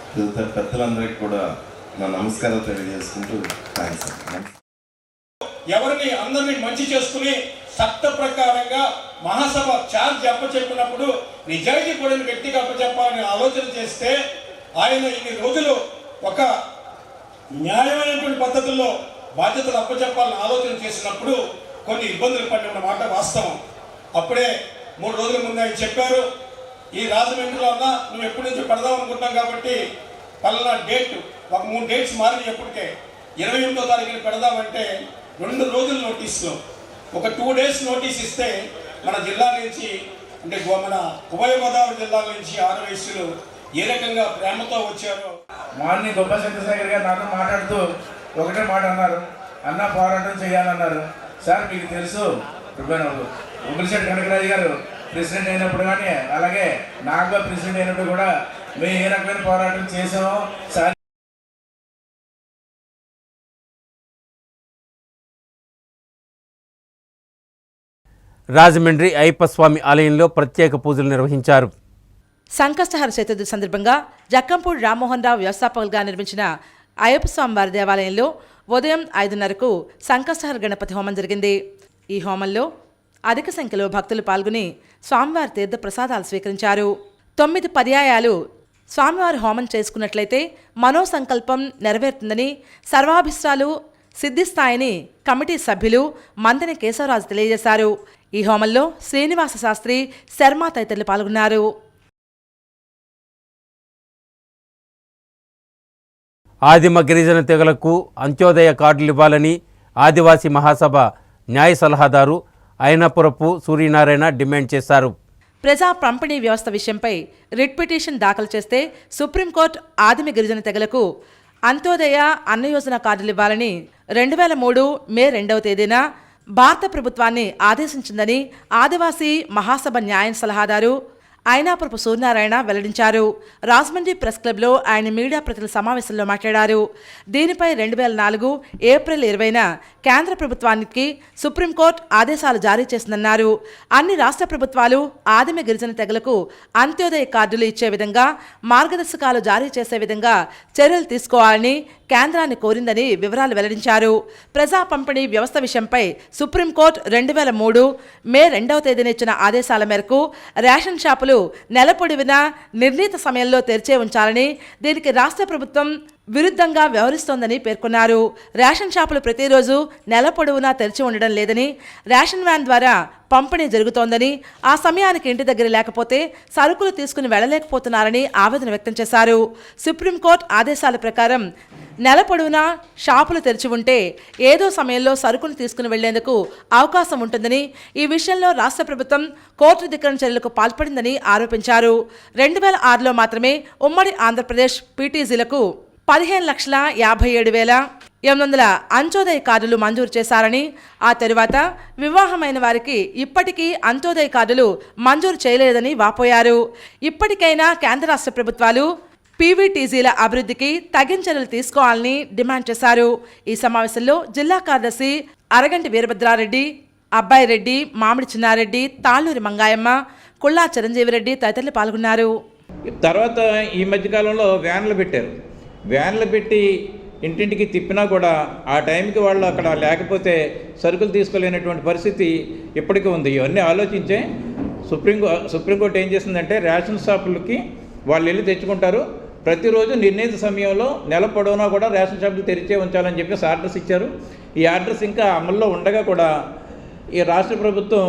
తదితర పెద్దలందరికీ కూడా నా నమస్కారాలు తెలియజేసుకుంటూ థ్యాంక్స్. ఎవరిని అందరినీ మంచి చేసుకుని చట్ట ప్రకారంగా మహాసభ ఛార్జ్ అప్పచెప్పినప్పుడు నిజాయితీ కూడిన వ్యక్తికి అప్పచెప్పాలని ఆలోచన చేస్తే ఆయన ఇన్ని రోజులు ఒక న్యాయమైనటువంటి పద్ధతుల్లో బాధ్యతలు అప్పచెప్పాలని ఆలోచన చేసినప్పుడు కొన్ని ఇబ్బందులు పడిన మాట వాస్తవం. అప్పుడే 3 రోజుల ముందు ఆయన చెప్పారు, ఈ రాజమండ్రిలో అన్నా నువ్వు ఎప్పటి నుంచి పెడదాం అనుకుంటున్నాం కాబట్టి పలానా డేట్, ఒక 3 డేట్స్ మారిన ఎప్పటికే 28వ తారీఖున పెడదామంటే 2 రోజుల నోటీసులో ఒక 2 డేస్ నోటీస్ ఇస్తే మన జిల్లా నుంచి, అంటే మన ఉభయ గోదావరి జిల్లాల నుంచి ఆర్యవైశ్యులు ఏ రకంగా ప్రేమతో వచ్చారో. మార్నింగ్ గొప్ప చంద్రశేఖర్ గారు నాతో మాట్లాడుతూ ఒకటే మాట అన్నారు, అన్న పోరాటం చేయాలన్నారు. సార్ మీకు తెలుసు, ఉగ్రశెట్టి కనకరాజు గారు ప్రెసిడెంట్ అయినప్పుడు కానీ అలాగే నాగా ప్రెసిడెంట్ అయినప్పుడు కూడా మేము ఏ రకమైన పోరాటం చేసామో సార్. రాజమండ్రి అయ్యప్పస్వామి ఆలయంలో ప్రత్యేక పూజలు నిర్వహించారు. సంకష్టహర చతుర్థి సందర్భంగా జక్కంపూడి రామ్మోహన్ రావు వ్యవస్థాపకులుగా నిర్మించిన అయ్యప్పస్వామి వారి దేవాలయంలో ఉదయం 5:30కు సంకష్టహర గణపతి హోమం జరిగింది. ఈ హోమంలో అధిక సంఖ్యలో భక్తులు పాల్గొని స్వామివారి తీర్థ ప్రసాదాలు స్వీకరించారు. 9 పర్యాయాలు స్వామివారి హోమం చేసుకున్నట్లయితే మనోసంకల్పం నెరవేరుతుందని, సర్వాభిష్టాలు సిద్ధిస్తాయని కమిటీ సభ్యులు మందని కేశవరాజు తెలియజేశారు. ఈ హోమంలో శ్రీనివాస శాస్త్రి, శర్మ తదితరులు పాల్గొన్నారు. ఆదిమ గిరిజన తెగలకు అంత్యోదయ కార్డులు ఇవ్వాలని ఆదివాసీ మహాసభ న్యాయ సలహాదారు అయినపురపు సూర్యనారాయణ డిమాండ్ చేశారు. ప్రజా పంపిణీ వ్యవస్థ విషయంపై రిట్ పిటిషన్ దాఖలు చేస్తే సుప్రీంకోర్టు ఆదిమ గిరిజన తెగలకు అంత్యోదయ అన్న యోజన కార్డులు ఇవ్వాలని 2003 మే 2వ తేదీన భారత ప్రభుత్వాన్ని ఆదేశించిందని ఆదివాసీ మహాసభ న్యాయ సలహాదారు అయినాపురపు సూర్యనారాయణ వెల్లడించారు. రాజమండ్రి ప్రెస్ క్లబ్లో ఆయన మీడియా ప్రతినిధుల సమావేశంలో మాట్లాడారు. దీనిపై 2004 ఏప్రిల్ 20న కేంద్ర ప్రభుత్వానికి సుప్రీంకోర్టు ఆదేశాలు జారీ చేసిందన్నారు. అన్ని రాష్ట్ర ప్రభుత్వాలు ఆదిమ గిరిజన తెగలకు అంత్యోదయ కార్డులు ఇచ్చే విధంగా మార్గదర్శకాలు జారీ చేసే విధంగా చర్యలు తీసుకోవాలని కేంద్రాన్ని కోరిందని వివరాలు వెల్లడించారు. ప్రజా పంపిణీ వ్యవస్థ విషయంపై సుప్రీంకోర్టు 2003 మే 2వ తేదీన ఇచ్చిన ఆదేశాల మేరకు రేషన్ షాపులు నెల పొడవునా నిర్ణీత సమయంలో తెరిచే ఉంచాలని, దీనికి రాష్ట్ర ప్రభుత్వం విరుద్ధంగా వ్యవహరిస్తోందని పేర్కొన్నారు. రేషన్ షాపులు ప్రతిరోజు నెల పొడవునా తెరిచి ఉండడం లేదని, రేషన్ వ్యాన్ ద్వారా పంపిణీ జరుగుతోందని, ఆ సమయానికి ఇంటి దగ్గర లేకపోతే సరుకులు తీసుకుని వెళ్లలేకపోతున్నారని ఆవేదన వ్యక్తం చేశారు. సుప్రీంకోర్టు ఆదేశాల ప్రకారం నెల పొడవునా షాపులు తెరిచి ఉంటే ఏదో సమయంలో సరుకులు తీసుకుని వెళ్లేందుకు అవకాశం ఉంటుందని, ఈ విషయంలో రాష్ట్ర ప్రభుత్వం కోర్టు ధిక్కరణ చర్యలకు పాల్పడిందని ఆరోపించారు. 2006లో మాత్రమే ఉమ్మడి ఆంధ్రప్రదేశ్ పీటీసీలకు 15,57,800 అంత్యోదయ కార్డులు మంజూరు చేశారని, ఆ తరువాత వివాహమైన వారికి ఇప్పటికీ అంత్యోదయ కార్డులు మంజూరు చేయలేదని వాపోయారు. ఇప్పటికైనా కేంద్ర రాష్ట్ర ప్రభుత్వాలు పీవీటీసీల అభివృద్ధికి తగిన చర్యలు తీసుకోవాలని డిమాండ్ చేశారు. ఈ సమావేశంలో జిల్లా కార్యదర్శి అరగంటి వీరభద్రారెడ్డి, అబ్బాయి రెడ్డి, మామిడి చిన్నారెడ్డి, తాళ్ళూరి మంగాయమ్మ, కుళ్ళా చిరంజీవిరెడ్డి తదితరులు పాల్గొన్నారు. తర్వాత ఈ మధ్యకాలంలో వ్యాన్లు పెట్టారు. వ్యాన్లు పెట్టి ఇంటింటికి తిప్పినా కూడా ఆ టైంకి వాళ్ళు అక్కడ లేకపోతే సరుకులు తీసుకోలేనటువంటి పరిస్థితి ఇప్పటికీ ఉంది. ఇవన్నీ ఆలోచించే సుప్రీంకోర్టు ఏం చేసిందంటే రేషన్ షాపులకి వాళ్ళు వెళ్ళి తెచ్చుకుంటారు. ప్రతిరోజు నిర్ణీత సమయంలో నెల పొడవునా కూడా రేషన్ షాపులు తెరిచే ఉంచాలని చెప్పి ఆర్డర్స్ ఇచ్చారు. ఈ ఆర్డర్స్ ఇంకా అమల్లో ఉండగా కూడా ఈ రాష్ట్ర ప్రభుత్వం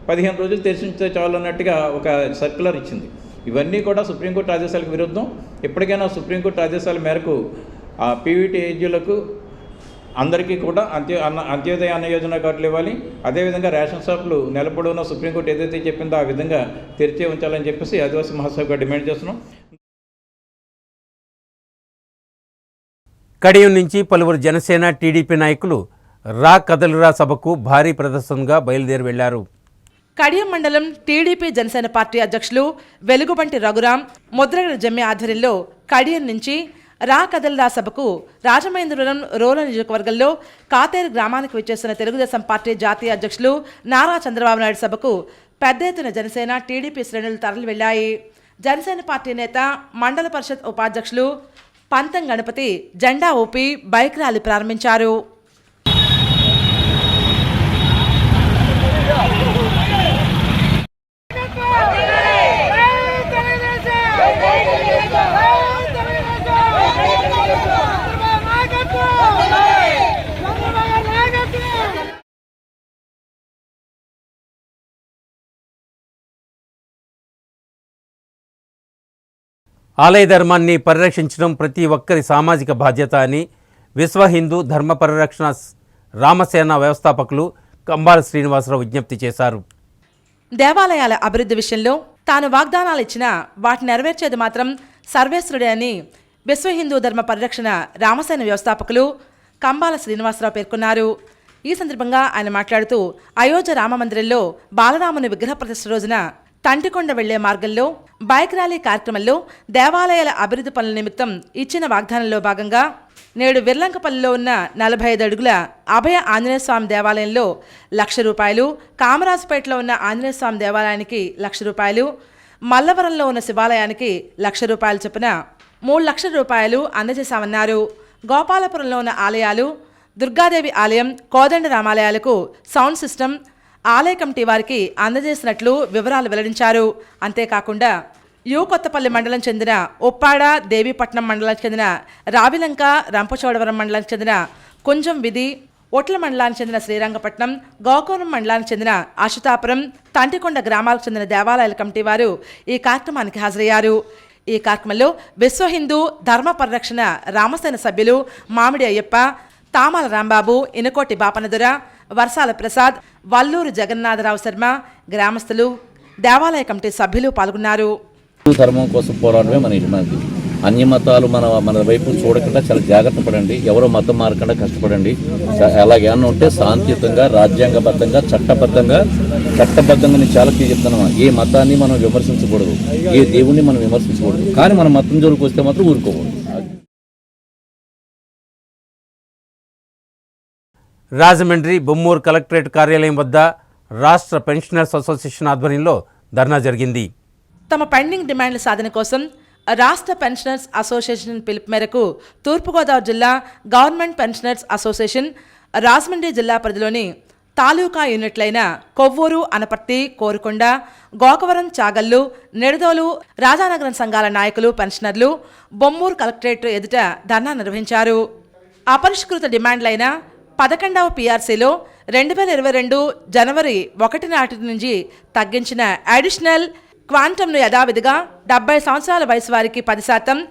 15 రోజులు తెరిచితే చాలు అన్నట్టుగా ఒక సర్క్యులర్ ఇచ్చింది. ఇవన్నీ కూడా సుప్రీంకోర్టు ఆదేశాలకు విరుద్ధం. ఎప్పటికైనా సుప్రీంకోర్టు ఆదేశాల మేరకు ఆ పీవీటీ ఏజీలకు అందరికీ కూడా అంత్యోదయ అన్న యోజన కార్డులు ఇవ్వాలి. అదేవిధంగా రేషన్ షాపులు నెలపొడవునా సుప్రీంకోర్టు ఏదైతే చెప్పిందో ఆ విధంగా తెరిచే ఉంచాలని చెప్పేసి ఆదివాసీ మహాసభగా డిమాండ్ చేస్తున్నాం. కడియం నుంచి పలువురు జనసేన టీడీపీ నాయకులు రా కదలిరా సభకు భారీ ప్రదర్శనగా బయలుదేరి వెళ్లారు. కడియం మండలం టీడీపీ జనసేన పార్టీ అధ్యక్షులు వెలుగుబంటి రఘురాం ముద్రగడ జమ్మి ఆధ్వర్యంలో కడియం నుంచి రా కదలిరా సభకు రాజమహేంద్రవరం రూరల్ నియోజకవర్గంలో కాతేరు గ్రామానికి విచ్చేసిన తెలుగుదేశం పార్టీ జాతీయ అధ్యక్షులు నారా చంద్రబాబు నాయుడు సభకు పెద్ద ఎత్తున జనసేన టీడీపీ శ్రేణులు తరలి వెళ్లాయి. జనసేన పార్టీ నేత మండల పరిషత్ ఉపాధ్యక్షులు పంతం గణపతి జెండా ఊపి బైక్ ర్యాలీ ప్రారంభించారు. ఆలయ ధర్మాన్ని పరిరక్షించడం ప్రతి ఒక్కరి సామాజిక బాధ్యత అని విశ్వ హిందూ ధర్మ పరిరక్షణ రామసేన వ్యవస్థాపకులు కంబాల శ్రీనివాసరావు విజ్ఞప్తి చేశారు. దేవాలయాల అభివృద్ధి విషయంలో తాను వాగ్దానాలు ఇచ్చినా వాటిని నెరవేర్చేది మాత్రం సర్వేశ్వరుడే అని విశ్వ హిందూ ధర్మ పరిరక్షణ రామసేన వ్యవస్థాపకులు కంబాల శ్రీనివాసరావు పేర్కొన్నారు. ఈ సందర్భంగా ఆయన మాట్లాడుతూ అయోధ్య రామమందిరంలో బాలరాముని విగ్రహ ప్రతిష్ఠ రోజున తంటికొండ వెళ్లే మార్గంలో బైక్ ర్యాలీ కార్యక్రమంలో దేవాలయాల అభివృద్ధి పనుల నిమిత్తం ఇచ్చిన వాగ్దానంలో భాగంగా నేడు విర్లంకపల్లిలో ఉన్న 45 అడుగుల అభయ ఆంజనేయ స్వామి దేవాలయంలో ₹1,00,000, కామరాజుపేటలో ఉన్న ఆంజనేయ స్వామి దేవాలయానికి ₹1,00,000, మల్లవరంలో ఉన్న శివాలయానికి ₹1,00,000 చొప్పున ₹3,00,000 అందజేశామన్నారు. గోపాలపురంలో ఉన్న ఆలయాలు, దుర్గాదేవి ఆలయం, కోదండ రామాలయాలకు సౌండ్ సిస్టమ్ ఆలయ కమిటీ వారికి అందజేసినట్లు వివరాలు వెల్లడించారు. అంతేకాకుండా కొత్తపల్లి మండలం చెందిన ఉప్పాడ, దేవీపట్నం మండలానికి చెందిన రావిలంక, రంపచోడవరం మండలానికి చెందిన కుంజం విధి, ఒట్ల మండలానికి చెందిన శ్రీరంగపట్నం, గోకవరం మండలానికి చెందిన అశుతాపురం, తంటికొండ గ్రామాలకు చెందిన దేవాలయాల కమిటీ వారు ఈ కార్యక్రమానికి హాజరయ్యారు. ఈ కార్యక్రమంలో విశ్వ హిందూ ధర్మ పరిరక్షణ రామసేన సభ్యులు మామిడి అయ్యప్ప, తామాల రాంబాబు, ఇనకోటి బాపనదుర, వర్షాల ప్రసాద్, వల్లూరు జగన్నాథరావు శర్మ, గ్రామస్తులు, దేవాలయ కమిటీ సభ్యులు పాల్గొన్నారు. ధర్మం కోసం పోరాడమే మన యజమాని. అన్య మతాలు మన వైపు చూడకుండా చాలా జాగ్రత్త పడండి. ఎవరో మతం మారకుండా కష్టపడండి. అలాగేమన్నా ఉంటే శాంతియుతంగా, రాజ్యాంగబద్ధంగా, చట్టబద్ధంగా నేను చాలా చెప్తున్నాను. ఏ మతాన్ని మనం విమర్శించకూడదు, ఏ దేవుణ్ణి మనం విమర్శించకూడదు. కానీ మన మతం జోలికి వస్తే మాత్రం ఊరుకోకూడదు. రాజమండ్రి బొమ్మూరు కలెక్టరేట్ కార్యాలయం వద్ద రాష్ట్ర పెన్షనర్స్ అసోసియేషన్ ఆధ్వర్యంలో ధర్నా జరిగింది. తమ పెండింగ్ డిమాండ్ల సాధన కోసం రాష్ట్ర పెన్షనర్స్ అసోసియేషన్ పిలుపు మేరకు తూర్పుగోదావరి జిల్లా గవర్నమెంట్ పెన్షనర్స్ అసోసియేషన్ రాజమండ్రి జిల్లా పరిధిలోని తాలూకా యూనిట్లైన కొవ్వూరు, అనపర్తి, కోరుకొండ, గోకవరం, చాగల్లు, నిడదోలు, రాజానగరం సంఘాల నాయకులు, పెన్షనర్లు బొమ్మూరు కలెక్టరేట్ ఎదుట ధర్నా నిర్వహించారు. అపరిష్కృత డిమాండ్లైన 11వ PRCలో 2022 జనవరి 1 నాటి నుంచి తగ్గించిన అడిషనల్ క్వాంటమ్ను యథావిధిగా 70 సంవత్సరాల వయసు వారికి 10%,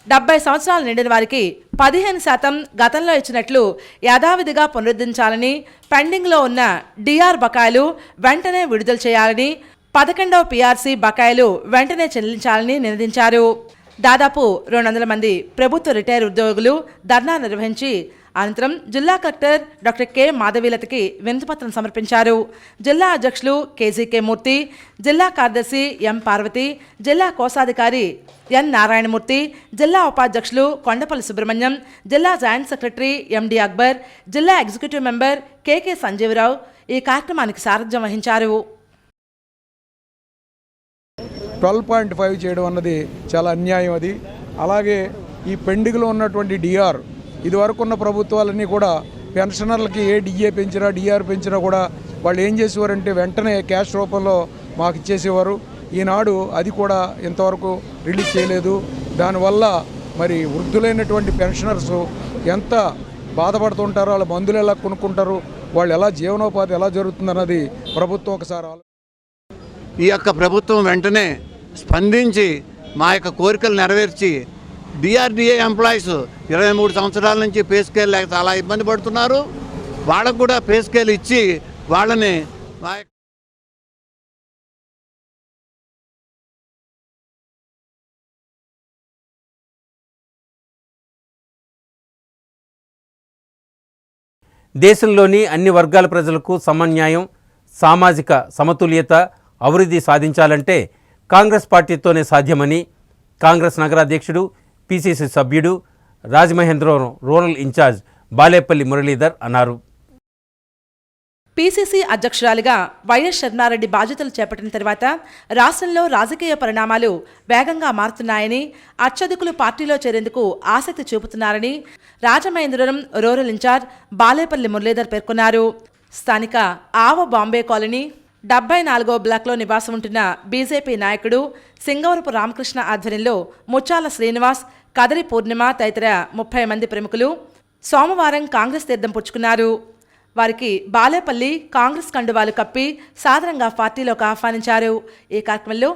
70 సంవత్సరాలు నిండిన వారికి 15% గతంలో ఇచ్చినట్లు యథావిధిగా పునరుద్ధరించాలని, పెండింగ్లో ఉన్న DR బకాయిలు వెంటనే విడుదల చేయాలని, 11వ PRC బకాయిలు వెంటనే చెల్లించాలని నినదించారు. దాదాపు 200 మంది ప్రభుత్వ రిటైర్ ఉద్యోగులు ధర్నా నిర్వహించి అనంతరం జిల్లా కలెక్టర్ డాక్టర్ కె మాధవీలతకి వినతిపత్రం సమర్పించారు. జిల్లా అధ్యక్షులు KGK మూర్తి, జిల్లా కార్యదర్శి M పార్వతి, జిల్లా కోశాధికారి N నారాయణమూర్తి, జిల్లా ఉపాధ్యక్షులు కొండపల్లి సుబ్రహ్మణ్యం, జిల్లా జాయింట్ సెక్రటరీ MD అక్బర్, జిల్లా ఎగ్జిక్యూటివ్ మెంబర్ KK సంజీవరావు ఈ కార్యక్రమానికి సారథ్యం వహించారు. 12.5 చేయడం అన్నది చాలా అన్యాయం. అది అలాగే ఈ పెండింగ్లో ఉన్నటువంటి DR ఇదివరకు ఉన్న ప్రభుత్వాలన్నీ కూడా పెన్షనర్లకి ఏ DA పెంచినా DR పెంచినా కూడా వాళ్ళు ఏం చేసేవారంటే వెంటనే క్యాష్ రూపంలో మాకు ఇచ్చేసేవారు. ఈనాడు అది కూడా ఇంతవరకు రిలీజ్ చేయలేదు. దానివల్ల మరి వృద్ధులైనటువంటి పెన్షనర్స్ ఎంత బాధపడుతుంటారో, వాళ్ళ మందులు ఎలా కొనుక్కుంటారు, వాళ్ళు ఎలా జీవనోపాధి ఎలా జరుగుతుందన్నది ప్రభుత్వం ఒకసారి ఈ యొక్క ప్రభుత్వం వెంటనే స్పందించి మా యొక్క కోరికలు నెరవేర్చి డిఆర్డిఏ ఎంప్లాయీస్ 23 సంవత్సరాల నుంచి పే స్కేల్ లేక చాలా ఇబ్బంది పడుతున్నారు. వాళ్ళకు కూడా పే స్కేల్ ఇచ్చి వాళ్ళని దేశంలోని అన్ని వర్గాల ప్రజలకు సమన్యాయం, సామాజిక సమతుల్యత, అభివృద్ధి సాధించాలంటే కాంగ్రెస్ పార్టీతోనే సాధ్యమని కాంగ్రెస్ నగరాధ్యక్షుడు, పిసిసి సభ్యుడు, రాజమహేంద్రవరం రూరల్ ఇన్ఛార్జ్ బాలేపల్లి మురళీధర్ అన్నారు. పీసీసీ అధ్యక్షురాలిగా వైఎస్ షర్మిలారెడ్డి బాధ్యతలు చేపట్టిన తర్వాత రాష్ట్రంలో రాజకీయ పరిణామాలు వేగంగా మారుతున్నాయని, అత్యధికులు పార్టీలో చేరేందుకు ఆసక్తి చూపుతున్నారని రాజమహేంద్రవరం రూరల్ ఇన్ఛార్జ్ బాలేపల్లి మురళీధర్ పేర్కొన్నారు. స్థానిక ఆవ బాంబే కాలనీ 74వ బ్లాక్లో నివాసం ఉంటున్న బీజేపీ నాయకుడు సింగవరపు రామకృష్ణ ఆధ్వర్యంలో ముచ్చాల శ్రీనివాస్, కదరి పూర్ణిమ తదితర 30 మంది ప్రముఖులు సోమవారం కాంగ్రెస్ తీర్థం పుచ్చుకున్నారు. వారికి బాలేపల్లి కాంగ్రెస్ కండువాలు కప్పి సాదరంగా పార్టీలోకి ఆహ్వానించారు. ఈ కార్యక్రమంలో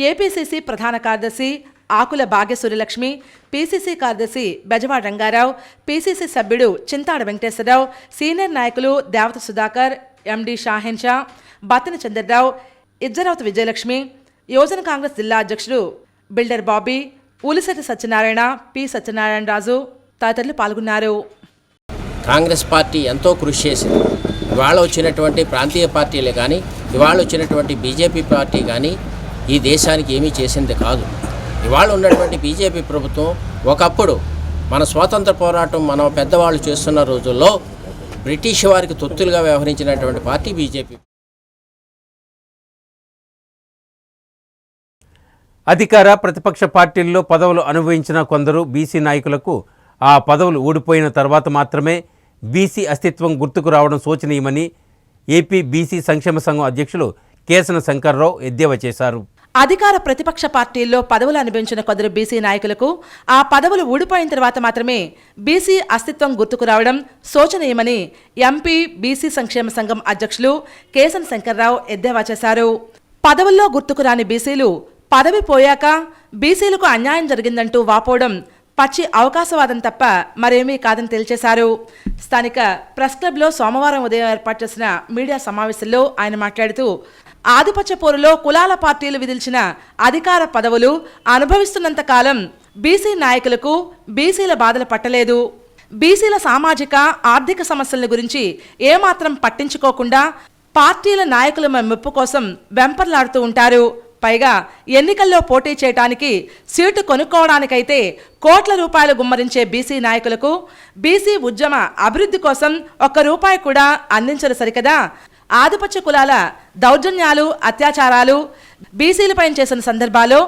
ఏపీసీసీ ప్రధాన కార్యదర్శి ఆకుల భాగ్యసూర్యలక్ష్మి, పీసీసీ కార్యదర్శి బెజవాడ రంగారావు, పీసీసీ సభ్యుడు చింతాడ వెంకటేశ్వరరావు, సీనియర్ నాయకులు దేవత సుధాకర్, ఎండి షాహెన్ షా, బత్తని చంద్రరావు, ఇజ్జరావతి విజయలక్ష్మి, యువజన కాంగ్రెస్ జిల్లా అధ్యక్షుడు బిల్డర్ బాబీ, ఉలిశెట్టి సత్యనారాయణ, పి సత్యనారాయణ రాజు తదితరులు పాల్గొన్నారు. కాంగ్రెస్ పార్టీ ఎంతో కృషి చేసింది. ఇవాళ వచ్చినటువంటి ప్రాంతీయ పార్టీలే కానీ, ఇవాళ వచ్చినటువంటి బీజేపీ పార్టీ కానీ ఈ దేశానికి ఏమీ చేసింది కాదు. ఇవాళ ఉన్నటువంటి బీజేపీ ప్రభుత్వం ఒకప్పుడు మన స్వాతంత్ర పోరాటం మన పెద్దవాళ్ళు చేస్తున్న రోజుల్లో బ్రిటిష్ వారికి తొత్తులుగా వ్యవహరించినటువంటి పార్టీ బీజేపీ. అధికార ప్రతిపక్ష పార్టీల్లో పదవులు అనుభవించిన కొందరు బీసీ నాయకులకు ఆ పదవులు ఊడిపోయిన తర్వాత మాత్రమే బీసీ అస్తిత్వం గుర్తుకు రావడం శోచనీయమని ఏపీ బీసీ సంక్షేమ సంఘం అధ్యక్షులు కేసన శంకర్రావు ఎద్దేవా చేశారు. అధికార ప్రతిపక్ష పార్టీల్లో పదవులు అనుభవించిన కొందరు బీసీ నాయకులకు ఆ పదవులు ఊడిపోయిన తర్వాత మాత్రమే బీసీ అస్తిత్వం గుర్తుకు రావడం శోచనీయమని ఎంపీ బీసీ సంక్షేమ సంఘం అధ్యక్షులు కేసన శంకర్రావు ఎద్దేవా చేశారు. పదవుల్లో గుర్తుకు రాని బీసీలు పదవి పోయాక బీసీలకు అన్యాయం జరిగిందంటూ వాపోవడం పచ్చి అవకాశవాదం తప్ప మరేమీ కాదని తేల్చేశారు. స్థానిక ప్రెస్ క్లబ్లో సోమవారం ఉదయం ఏర్పాటు చేసిన మీడియా సమావేశంలో ఆయన మాట్లాడుతూ ఆధిపత్య పోరులో కులాల పార్టీలు విధించిన అధికార పదవులు అనుభవిస్తున్నంత కాలం బీసీ నాయకులకు బీసీల బాధలు పట్టలేదు. బీసీల సామాజిక ఆర్థిక సమస్యల గురించి ఏమాత్రం పట్టించుకోకుండా పార్టీల నాయకుల మెప్పు కోసం వెంపర్లాడుతూ ఉంటారు. పైగా ఎన్నికల్లో పోటీ చేయడానికి సీటు కొనుక్కోవడానికైతే కోట్ల రూపాయలు గుమ్మరించే బీసీ నాయకులకు బీసీ ఉద్యమ అభివృద్ధి కోసం ₹1 కూడా అందించరు సరికదా. ఆధిపత్య కులాల దౌర్జన్యాలు, అత్యాచారాలు బీసీలపై చేసిన సందర్భాల్లో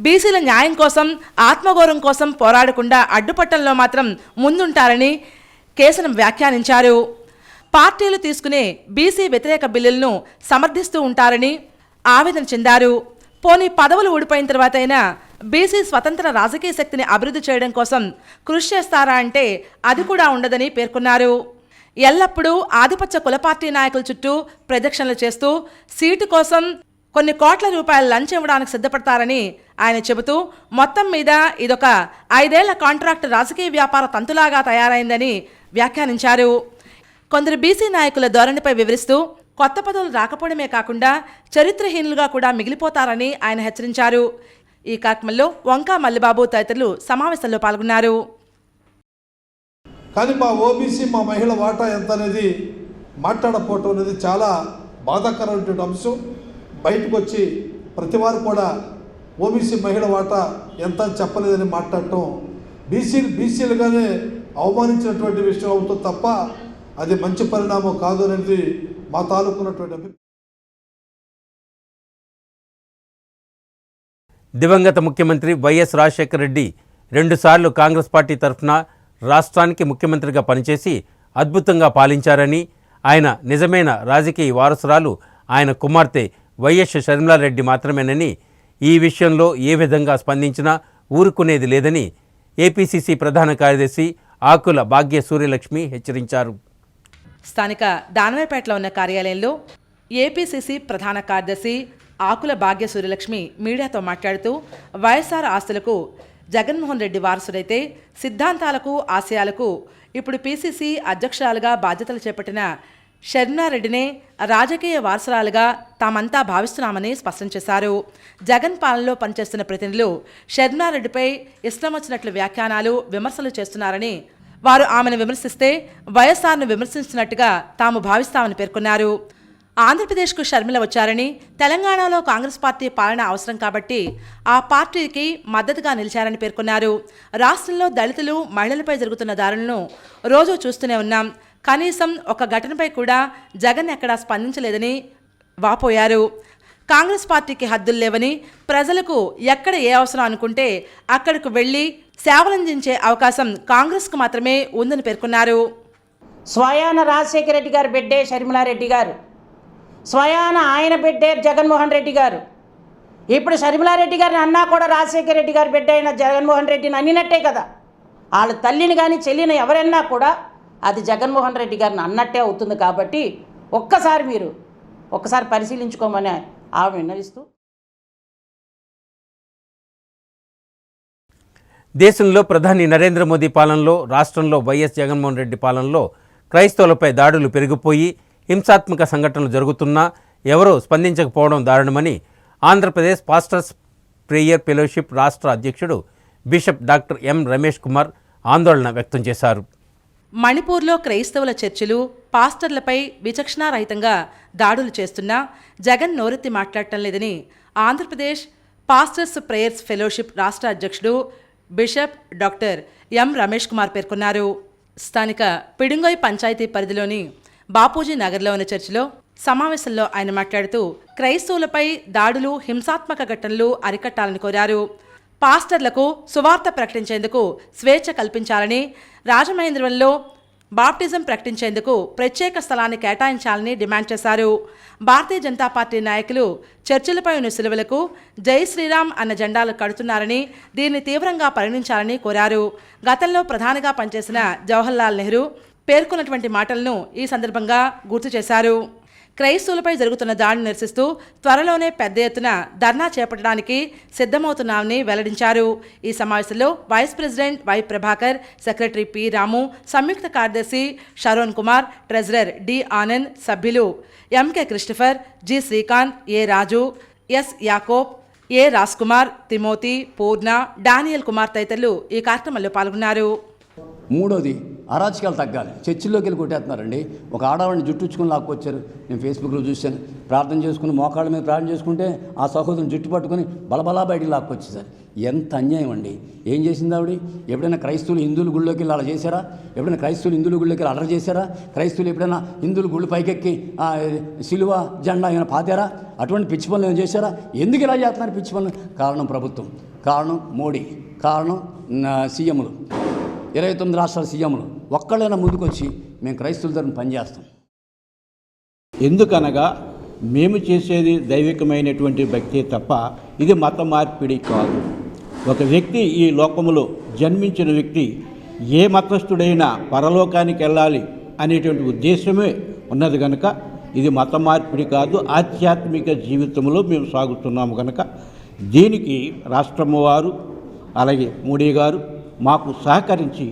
బీసీల న్యాయం కోసం, ఆత్మగౌరవం కోసం పోరాడకుండా అడ్డుపట్టంలో మాత్రం ముందుంటారని కేసనం వ్యాఖ్యానించారు. పార్టీలు తీసుకునే బీసీ వ్యతిరేక బిల్లులను సమర్థిస్తూ ఉంటారని ఆవేదన చెందారు. పోనీ పదవులు ఊడిపోయిన తర్వాత అయినా బీసీ స్వతంత్ర రాజకీయ శక్తిని అభివృద్ధి చేయడం కోసం కృషి చేస్తారా అంటే అది కూడా ఉండదని పేర్కొన్నారు. ఎల్లప్పుడూ ఆధిపత్య కుల పార్టీ నాయకుల చుట్టూ ప్రదక్షిణలు చేస్తూ సీటు కోసం కొన్ని కోట్ల రూపాయల లంచం ఇవ్వడానికి సిద్ధపడతారని ఆయన చెబుతూ మొత్తం మీద ఇదొక 5 ఏళ్ల కాంట్రాక్ట్ రాజకీయ వ్యాపార తంతులాగా తయారైందని వ్యాఖ్యానించారు. కొందరు బీసీ నాయకుల ధోరణిపై వివరిస్తూ కొత్త పదవులు రాకపోవడమే కాకుండా చరిత్రహీనులుగా కూడా మిగిలిపోతారని ఆయన హెచ్చరించారు. ఈ కార్యక్రమంలో వంకా మల్లిబాబు తదితరులు సమావేశంలో పాల్గొన్నారు. కానీ మా ఓబీసీ మా మహిళ వాటా ఎంత అనేది మాట్లాడకపోవటం అనేది చాలా బాధాకరమైనటువంటి అంశం. బయటకు వచ్చి ప్రతివారు కూడా ఓబీసీ మహిళ వాటా ఎంత అని చెప్పలేదని మాట్లాడటం బీసీలుగానే అవమానించినటువంటి విషయం అవుతుంది తప్ప అది మంచి పరిణామం కాదు అనేది మా తాలూకున్నటువంటి అభిప్రాయం. దివంగత ముఖ్యమంత్రి వైఎస్ రాజశేఖర రెడ్డి 2 సార్లు కాంగ్రెస్ పార్టీ తరఫున రాష్ట్రానికి ముఖ్యమంత్రిగా పనిచేసి అద్భుతంగా పాలించారని, ఆయన నిజమైన రాజకీయ వారసురాలు ఆయన కుమార్తె వైఎస్ షర్మిలారెడ్డి మాత్రమేనని, ఈ విషయంలో ఏ విధంగా స్పందించినా ఊరుకునేది లేదని ఏపీసీసీ ప్రధాన కార్యదర్శి ఆకుల భాగ్య సూర్యలక్ష్మి హెచ్చరించారు. స్థానిక దానవేపేటలో ఉన్న కార్యాలయంలో ఏపీసీసీ ప్రధాన కార్యదర్శి ఆకుల భాగ్య సూర్యలక్ష్మి మీడియాతో మాట్లాడుతూ వైఎస్ఆర్ ఆస్తులకు జగన్మోహన్ రెడ్డి వారసుడైతే సిద్ధాంతాలకు ఆశయాలకు ఇప్పుడు పీసీసీ అధ్యక్షురాలుగా బాధ్యతలు చేపట్టిన షర్మిలారెడ్డినే రాజకీయ వారసురాలుగా తామంతా భావిస్తున్నామని స్పష్టం చేశారు. జగన్ పాలనలో పనిచేస్తున్న ప్రతినిధులు షర్మిలారెడ్డిపై ఇష్టం వచ్చినట్లు వ్యాఖ్యానాలు, విమర్శలు చేస్తున్నారని, వారు ఆమెను విమర్శిస్తే వైఎస్ఆర్ను విమర్శించినట్టుగా తాము భావిస్తామని పేర్కొన్నారు. ఆంధ్రప్రదేశ్కు షర్మిల వచ్చారని, తెలంగాణలో కాంగ్రెస్ పార్టీ పాలన అవసరం కాబట్టి ఆ పార్టీకి మద్దతుగా నిలిచారని పేర్కొన్నారు. రాష్ట్రంలో దళితులు, మహిళలపై జరుగుతున్న దాడులను రోజూ చూస్తూనే ఉన్నాం. కనీసం ఒక ఘటనపై కూడా జగన్ ఎక్కడా స్పందించలేదని వాపోయారు. కాంగ్రెస్ పార్టీకి హద్దులు లేవని, ప్రజలకు ఎక్కడ ఏ అవసరం అనుకుంటే అక్కడకు వెళ్లి సేవలందించే అవకాశం కాంగ్రెస్కు మాత్రమే ఉందని పేర్కొన్నారు. స్వయాన రాజశేఖర రెడ్డి గారు బిడ్డే షర్మిలారెడ్డి గారు, స్వయాన ఆయన బిడ్డే జగన్మోహన్ రెడ్డి గారు. ఇప్పుడు షర్మిలారెడ్డి గారిని అన్నా కూడా రాజశేఖర రెడ్డి గారు బిడ్డ అయిన జగన్మోహన్ రెడ్డిని అన్నినట్టే కదా. వాళ్ళ తల్లిని కానీ చెల్లిని ఎవరన్నా కూడా అది జగన్మోహన్ రెడ్డి గారిని అన్నట్టే అవుతుంది. కాబట్టి ఒక్కసారి పరిశీలించుకోమని ఆమె విన్నవిస్తూ, దేశంలో ప్రధాని నరేంద్ర మోదీ పాలనలో, రాష్ట్రంలో వైఎస్ జగన్మోహన్ రెడ్డి పాలనలో క్రైస్తవులపై దాడులు పెరిగిపోయి హింసాత్మక సంఘటనలు జరుగుతున్నా ఎవరూ స్పందించకపోవడం దారుణమని ఆంధ్రప్రదేశ్ పాస్టర్స్ ప్రేయర్ ఫెలోషిప్ రాష్ట్ర అధ్యక్షుడు bishop doctor M Ramesh Kumar ఆందోళన వ్యక్తం చేశారు. మణిపూర్లో క్రైస్తవుల చర్చిలు, పాస్టర్లపై విచక్షణారహితంగా దాడులు చేస్తున్నా జగన్ నోరెత్తి మాట్లాడటం లేదని ఆంధ్రప్రదేశ్ పాస్టర్స్ ప్రేయర్స్ ఫెలోషిప్ రాష్ట్ర అధ్యక్షుడు bishop doctor M Ramesh Kumar పేర్కొన్నారు. స్థానిక పిడుంగోయ్ పంచాయతీ పరిధిలోని బాపూజీ నగర్లో ఉన్న చర్చిలో సమావేశంలో ఆయన మాట్లాడుతూ క్రైస్తవులపై దాడులు, హింసాత్మక ఘటనలు అరికట్టాలని కోరారు. పాస్టర్లకు సువార్త ప్రకటించేందుకు స్వేచ్ఛ కల్పించాలని, రాజమహేంద్రవరంలో బాప్టిజం ప్రకటించేందుకు ప్రత్యేక స్థలాన్ని కేటాయించాలని డిమాండ్ చేశారు. భారతీయ జనతా పార్టీ నాయకులు చర్చిలపై ఉన్న శిలువలకు జై శ్రీరామ్ అన్న జెండాలు కడుతున్నారని, దీన్ని తీవ్రంగా పరిగణించాలని కోరారు. గతంలో ప్రధానిగా పనిచేసిన జవహర్లాల్ నెహ్రూ పేర్కొన్నటువంటి మాటలను ఈ సందర్భంగా గుర్తు చేశారు. క్రైస్తవులపై జరుగుతున్న దాడిని నిరసిస్తూ త్వరలోనే పెద్ద ఎత్తున ధర్నా చేపట్టడానికి సిద్ధమవుతున్నామని వెల్లడించారు. ఈ సమావేశంలో vice president Y Prabhakar, secretary P Ramu, సంయుక్త కార్యదర్శి Sharon Kumar, treasurer D Anand, సభ్యులు MK Christopher, G Srikanth, A Raju, S Yakob, A Raj Kumar, Timothy, Purna, Daniel Kumar తదితరులు ఈ కార్యక్రమంలో పాల్గొన్నారు. మూడోది, అరాచకాలు తగ్గాలి. చర్చిల్లోకి వెళ్ళి కొట్టేస్తున్నారండి. ఒక ఆడవాడిని జుట్టుచ్చుకుని లాక్కొచ్చారు. నేను ఫేస్బుక్లో చూశాను. ప్రార్థన చేసుకుని మోకాళ్ళ మీద ప్రార్థన చేసుకుంటే ఆ సహోదరుని జుట్టు పట్టుకుని బలబలా బయటికి లాక్కొచ్చేసారు. ఎంత అన్యాయం అండి. ఏం చేసింది ఆవిడ? ఎప్పుడైనా క్రైస్తవులు హిందువుల గుళ్ళోకి వెళ్ళి అలా చేశారా? ఎప్పుడైనా క్రైస్తవులు హిందువుల గుళ్ళోకి వెళ్ళి అలర్ చేశారా? క్రైస్తవులు ఎప్పుడైనా హిందువుల గుళ్ళు పైకెక్కి సిలువ జెండా ఏమైనా పాతారా? అటువంటి పిచ్చి పనులు ఏమైనా చేశారా? ఎందుకు ఇలా చేస్తున్నారు పిచ్చి పనులు? కారణం ప్రభుత్వం, కారణం మోడీ, కారణం సీఎంలు, 29 రాష్ట్రాల సీఎంలు ఒక్కళ్ళైనా ముందుకొచ్చి మేము క్రైస్తవుల తరపున పనిచేస్తాం. ఎందుకనగా మేము చేసేది దైవికమైనటువంటి భక్తి తప్ప ఇది మత మార్పిడి కాదు. ఒక వ్యక్తి ఈ లోకములో జన్మించిన వ్యక్తి ఏ మతస్థుడైనా పరలోకానికి వెళ్ళాలి అనేటువంటి ఉద్దేశమే ఉన్నది కనుక ఇది మత మార్పిడి కాదు. ఆధ్యాత్మిక జీవితంలో మేము సాగుతున్నాము కనుక దీనికి రాష్ట్రము వారు అలాగే మోడీ గారు మాకు సహకరించి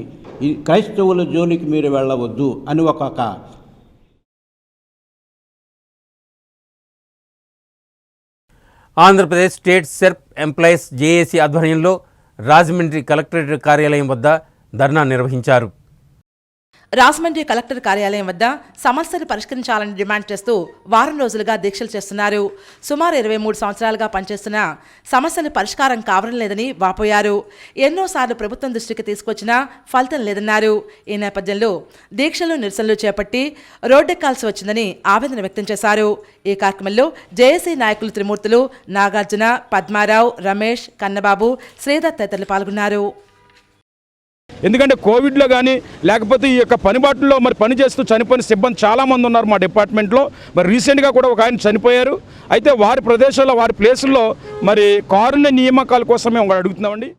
ఈ క్రైస్తవుల జోలికి మీరు వెళ్ళవద్దు అని ఒక Andhra Pradesh state SERP employees JAC ఆధ్వర్యంలో రాజమండ్రి కలెక్టరేట్ కార్యాలయం వద్ద ధర్నా నిర్వహించారు. రాజమండ్రి కలెక్టర్ కార్యాలయం వద్ద సమస్యలు పరిష్కరించాలని డిమాండ్ చేస్తూ వారం రోజులుగా దీక్షలు చేస్తున్నారు. సుమారు 23 సంవత్సరాలుగా పనిచేస్తున్న సమస్యలు పరిష్కారం కావడం లేదని వాపోయారు. ఎన్నోసార్లు ప్రభుత్వం దృష్టికి తీసుకొచ్చినా ఫలితం లేదన్నారు. ఈ నేపథ్యంలో దీక్షలు, నిరసనలు చేపట్టి రోడ్డెక్కాల్సి వచ్చిందని ఆవేదన వ్యక్తం చేశారు. ఈ కార్యక్రమంలో జేఏసీ నాయకులు త్రిమూర్తులు, నాగార్జున, పద్మారావు, రమేష్, కన్నబాబు, శ్రీదత్ తదితరులు పాల్గొన్నారు. ఎందుకంటే కోవిడ్లో కానీ లేకపోతే ఈ యొక్క పనిబాటులో మరి పనిచేస్తూ చనిపోయిన సిబ్బంది చాలామంది ఉన్నారు మా డిపార్ట్మెంట్లో. మరి రీసెంట్గా కూడా ఒక ఆయన చనిపోయారు. అయితే వారి ప్రదేశాల్లో, వారి ప్లేసుల్లో మరి కారుణ్య నియామకాల కోసం మేము అడుగుతున్నామండి.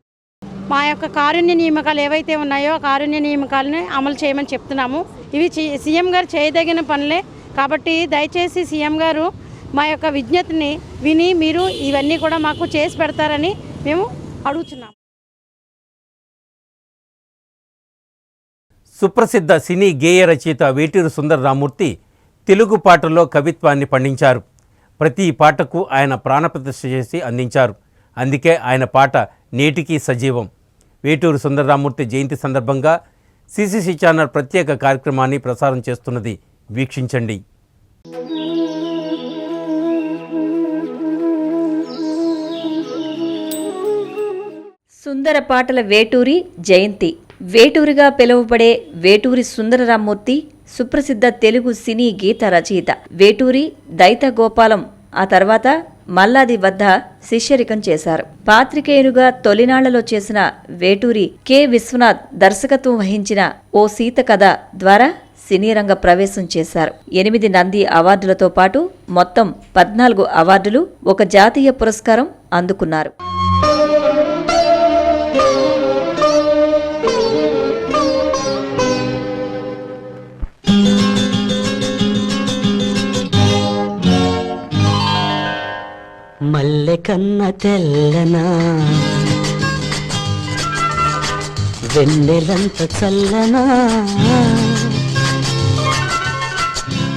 మా యొక్క కారుణ్య నియామకాలు ఏవైతే ఉన్నాయో కారుణ్య నియామకాలని అమలు చేయమని చెప్తున్నాము. ఇవి సీఎం గారు చేయదగిన పనులే. కాబట్టి దయచేసి సీఎం గారు మా యొక్క విజ్ఞతని విని మీరు ఇవన్నీ కూడా మాకు చేసి పెడతారని మేము అడుగుతున్నాం. సుప్రసిద్ధ సినీ గేయ రచయిత వేటూరి సుందర రామూర్తి తెలుగు పాటల్లో కవిత్వాన్ని పండించారు. ప్రతి పాటకు ఆయన ప్రాణప్రతిష్ఠ చేసి అందించారు. అందుకే ఆయన పాట నేటికీ సజీవం. వేటూరి సుందర రామూర్తి జయంతి సందర్భంగా సిసిసి ఛానల్ ప్రత్యేక కార్యక్రమాన్ని ప్రసారం చేస్తున్నది. వీక్షించండి. సుందర పాటల వేటూరి జయంతి. వేటూరిగా పిలువబడే వేటూరి సుందరరామూర్తి సుప్రసిద్ధ తెలుగు సినీ గీత రచయిత. వేటూరి దైత గోపాలం ఆ తర్వాత మల్లాది వద్ద శిష్యరికం చేశారు. పాత్రికేయునుగా తొలినాళ్లలో చేసిన వేటూరి కె విశ్వనాథ్ దర్శకత్వం వహించిన ఓ సీత కథ ద్వారా సినీ రంగ ప్రవేశం చేశారు. 8 నంది అవార్డులతో పాటు మొత్తం 14 అవార్డులు, 1 జాతీయ పురస్కారం అందుకున్నారు. మల్లె కన్న తెల్లనా వెన్నెలంత చల్లనా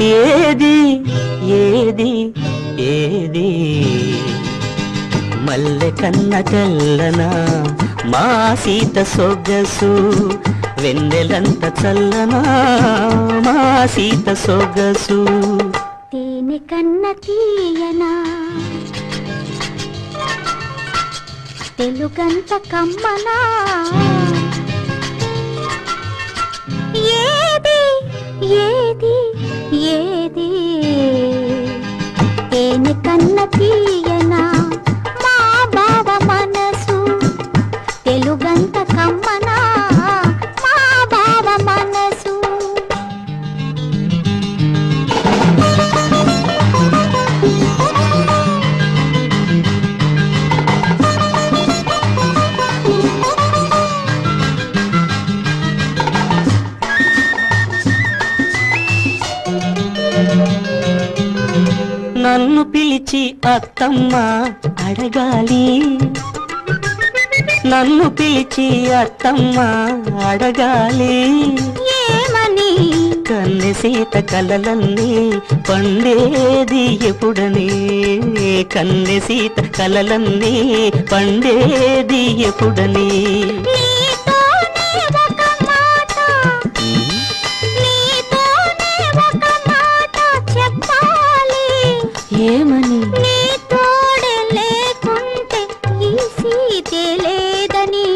ఏది ఏది ఏది మల్లె కన్న తెల్లనా మా సీత సొగసు వెన్నెలంత చల్లనా మా సీత సొగసు తేనె కన్న తీయనా తెలుగంత కమ్మనా ఏది ఏది ఏది తేనె కన్న తీయనా మా బావ మనసు తెలుగంత కమ్మనా మా బావ మనసు నన్ను పిలిచి అత్తమ్మ అడగాలి నన్ను పిలిచి అత్తమ్మ అడగాలి ఏమని కన్నె సీత కలలన్నీ పండేది ఎప్పుడని కన్నె సీత కలలన్నీ పండేది ఎప్పుడని ఏమని నీ తోడే లేకుంటే ఈ సీతే లేదని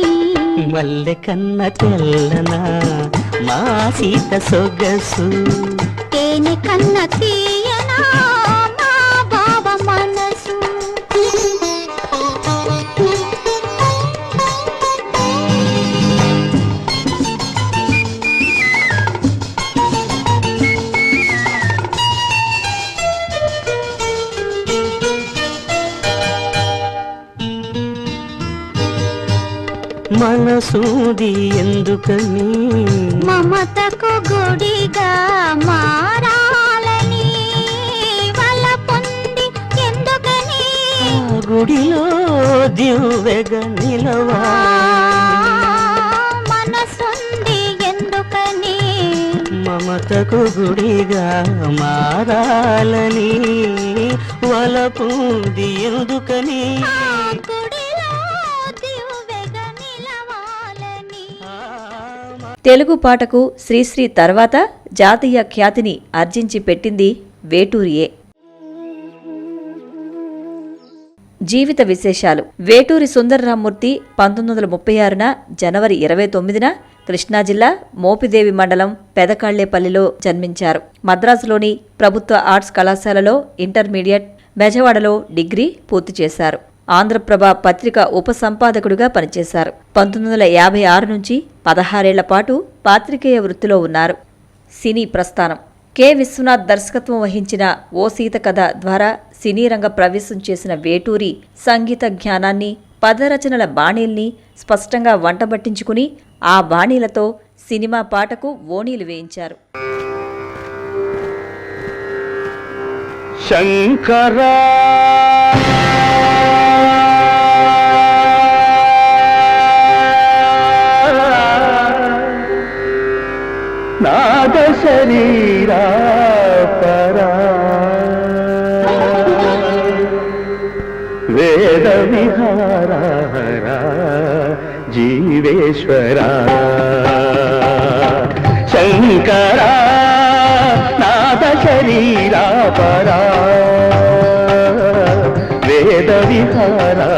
మల్లె కన్న తెల్లనా మా సీత సొగసు తేనె కన్న తీయనా మా బావ మనసు మనసూది ఎందుకని మమతకు గుడిగా మారాలని వల పొంది ఎందుకని గుడిలో దివ్వెగా నిలవా మనసుంది ఎందుకని మమతకు గుడిగా మారాలని వలపుంది ఎందుకని తెలుగు పాటకు శ్రీశ్రీ తర్వాత జాతీయ ఖ్యాతిని ఆర్జించి పెట్టింది వేటూరియే. జీవిత విశేషాలు. వేటూరి సుందరరామూర్తి 1936న జనవరి 29న కృష్ణా జిల్లా మోపిదేవి మండలం పెదకాళ్లేపల్లిలో జన్మించారు. మద్రాసులోని ప్రభుత్వ ఆర్ట్స్ కళాశాలలో ఇంటర్మీడియట్, బెజవాడలో డిగ్రీ పూర్తి చేశారు. ఆంధ్రప్రభ పత్రిక ఉపసంపాదకుడిగా పనిచేశారు. 1956 నుంచి 16 ఏళ్ల పాటు పాత్రికేయ వృత్తిలో ఉన్నారు. సినీ ప్రస్థానం. కె విశ్వనాథ్ దర్శకత్వం వహించిన ఓ సీత కథ ద్వారా సినీ రంగ ప్రవేశం చేసిన వేటూరి సంగీత జ్ఞానాన్ని, పదరచనల బాణీల్ని స్పష్టంగా వంటబట్టించుకుని ఆ బాణీలతో సినిమా పాటకు ఓణీలు వేయించారు. శంకరా నాద శరీరా పరా వేద విహారా జీవేశ్వరా శంకరా నాద శరీరా పరా వేద విహారా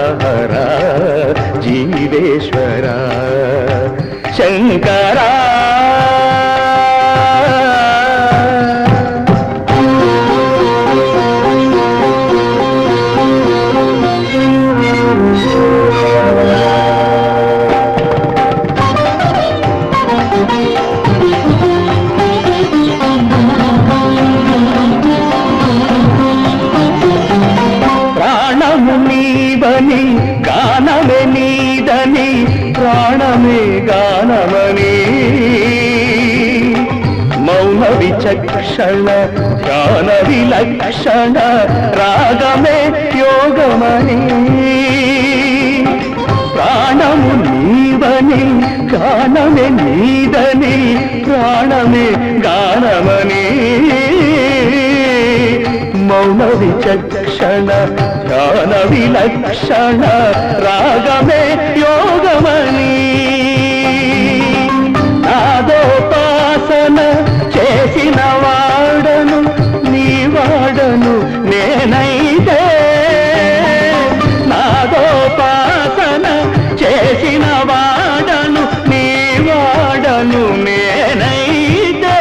జీవేశ్వరా శంకరా గానమే నీదని ప్రాణమే గానమని మౌన విచక్షణ ధ్యాన విలక్షణ రాగమే యోగమని ప్రాణము నీవని గానమే నీదని ప్రాణమే గానమని మౌన విచక్షణ ధ్యాన విలక్షణ రాగమే యోగమని నాదోపాసన చేసిన వాడను నీ వాడను నేనైతే నాదోపాసన చేసిన వాడను నీ వాడను నేనైతే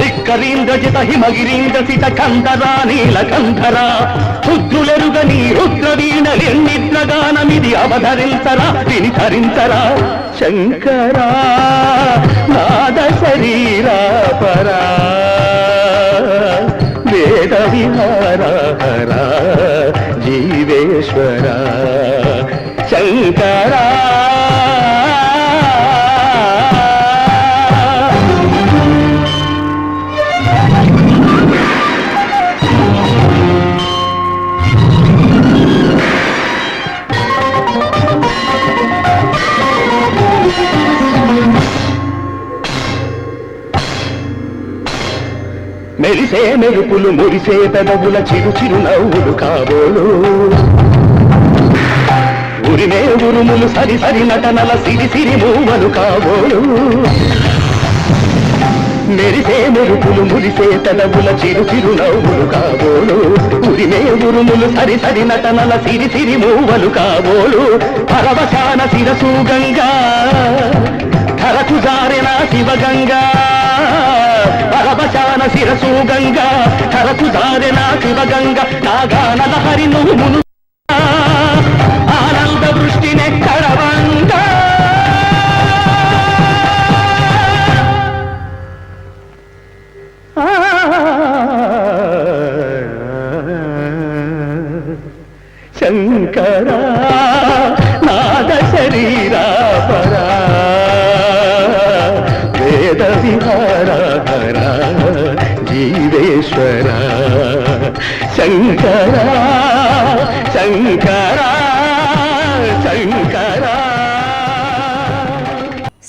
రిక్కరీంద్రజిత హిమగిరీంద్ర సిత కంధరా నీలకంధరా రుద్రులెరుగని రుద్రవీణలెన్నిద్రగానమిది అవధరించరా వినిధరించరా శంకరా నాద శరీరా పరా వేద విహారా జీవేశ్వరా శంకరా మెరిసే మెరుపులు మురిసే పెదవుల చిరు చిరు నవ్వులు కాబోలు ఉరిమే ఉరుములు సరి సరి నటనల సిరి సిరి మూవలు కాబోలు మెరిసే మెరుపులు మురిసే పెదవుల చిరు చిరు నవ్వులు కాబోలు ఉరిమే ఉరుములు సరి సరి నటనల సిరి సిరి మూవలు కాబోలు పరవశాన శిరసు గంగా ధరకు జారిన శివగంగా పరవశాన శిరసు గంగా ధరకు జారిన శివగంగా నాగానల హరి నువ్వు మును ఆనంద వృష్టినే కడవంగా శంకరా నాద శరీరా పరా వేద విహారా జీవేశ్వరా శంకరా శంకరా శంకరా.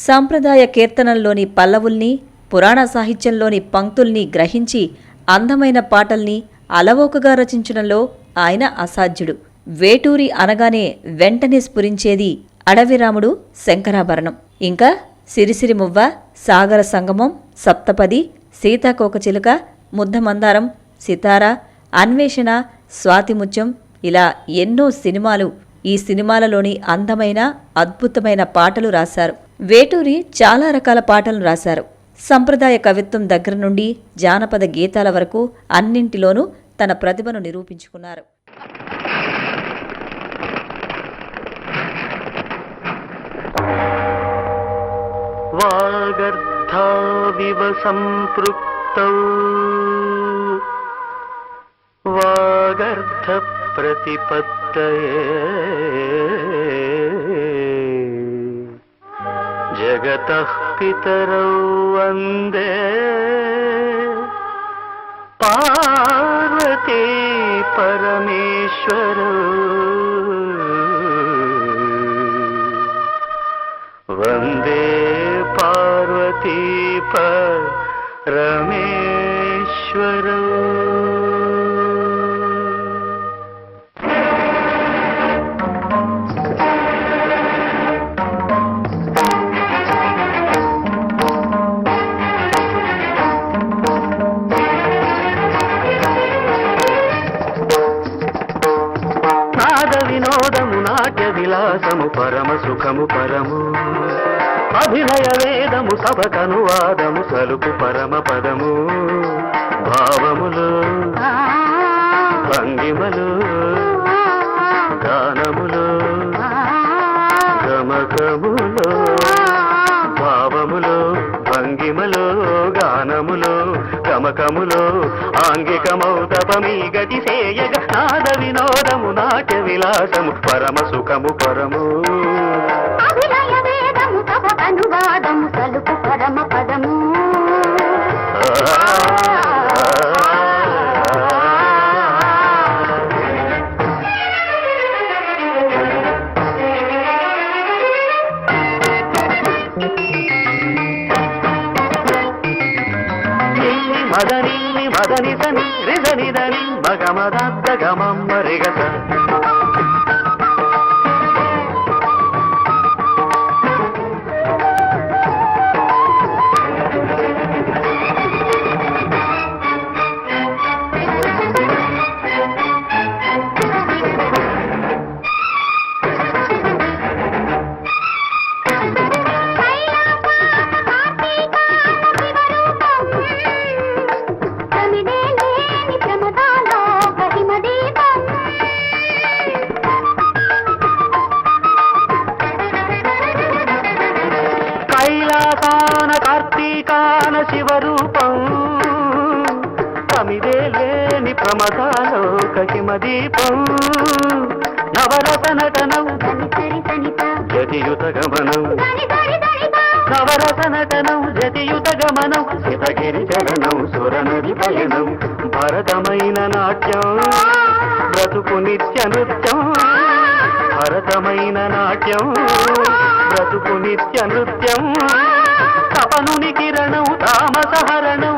సాంప్రదాయ కీర్తనల్లోని పల్లవుల్ని పురాణ సాహిత్యంలోని పంక్తుల్ని గ్రహించి అందమైన పాటల్ని అలవోకగా రచించడంలో ఆయన అసాధ్యుడు. వేటూరి అనగానే వెంటనే స్ఫురించేది అడవిరాముడు, శంకరాభరణం, ఇంకా సిరిసిరి మువ్వ, సాగర సంగమం, సప్తపది, సీతాకోకచిలుక, ముద్దమందారం, సితారా, అన్వేషణ, స్వాతిముత్యం, ఇలా ఎన్నో సినిమాలు. ఈ సినిమాలలోని అందమైన అద్భుతమైన పాటలు రాశారు. వేటూరి చాలా రకాల పాటలు రాశారు. సంప్రదాయ కవిత్వం దగ్గర నుండి జానపద గీతాల వరకు అన్నింటిలోనూ తన ప్రతిభను నిరూపించుకున్నారు. వాగర్థావివ సంపృక్తౌ వాగర్థ ప్రతిపత్తయే జగతః पितरौ वन्दे पार्वती परमेश्वरौ वन्दे पार्वती परमेश्वरौ। వినోదము నాట్య విలాసము పరమ సుఖము పరము అభినయ వేదము సభకనువాదము సలుపు పరమ పదము భావములు భంగిమలు గానములు గమకములు భావములు భంగిమలు గానములు గమకములు ఆంగికమౌతపమీ గతి సేయగ నాద వినోదము నాట్య విలాసము పరమ సుఖము పరము అభినయ వేదము సభకనువాదము సలుపు పరమ పదము మదని మదని సని రిజని దని మగమదద్ద గమమ్మ రిగస కైలాసాన కార్తీకాన శివరూపం తమిదే లేని ప్రమదాలోక హిమదీపం నవరస నటనం జతియుత గమనం నవరస నటనం జతియుత గమనం శితగిరి చరణం సురనది పయనం భరతమైన నాట్యం బ్రతుకు నిత్య నృత్యం భరతమైన నాట్యం బ్రతుకు నిత్య నృత్యం తపనుని కిరణం తామసహరణం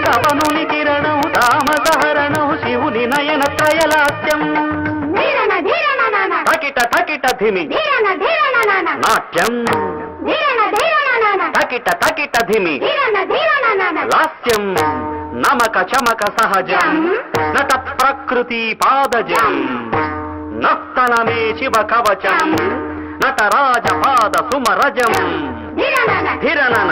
తపనుని కిరణం తామసహరణం శివుని నయన త్రయలాస్యం తకిట తకిట ధిమి నాట్యం తకిట తకిట ధిమి లాస్యం నమక చమక సహజం నట ప్రకృతి పాదజం నస్తనమే శివ కవచం నటరాజ పాద సుమరజం ధిరనన ధిరనన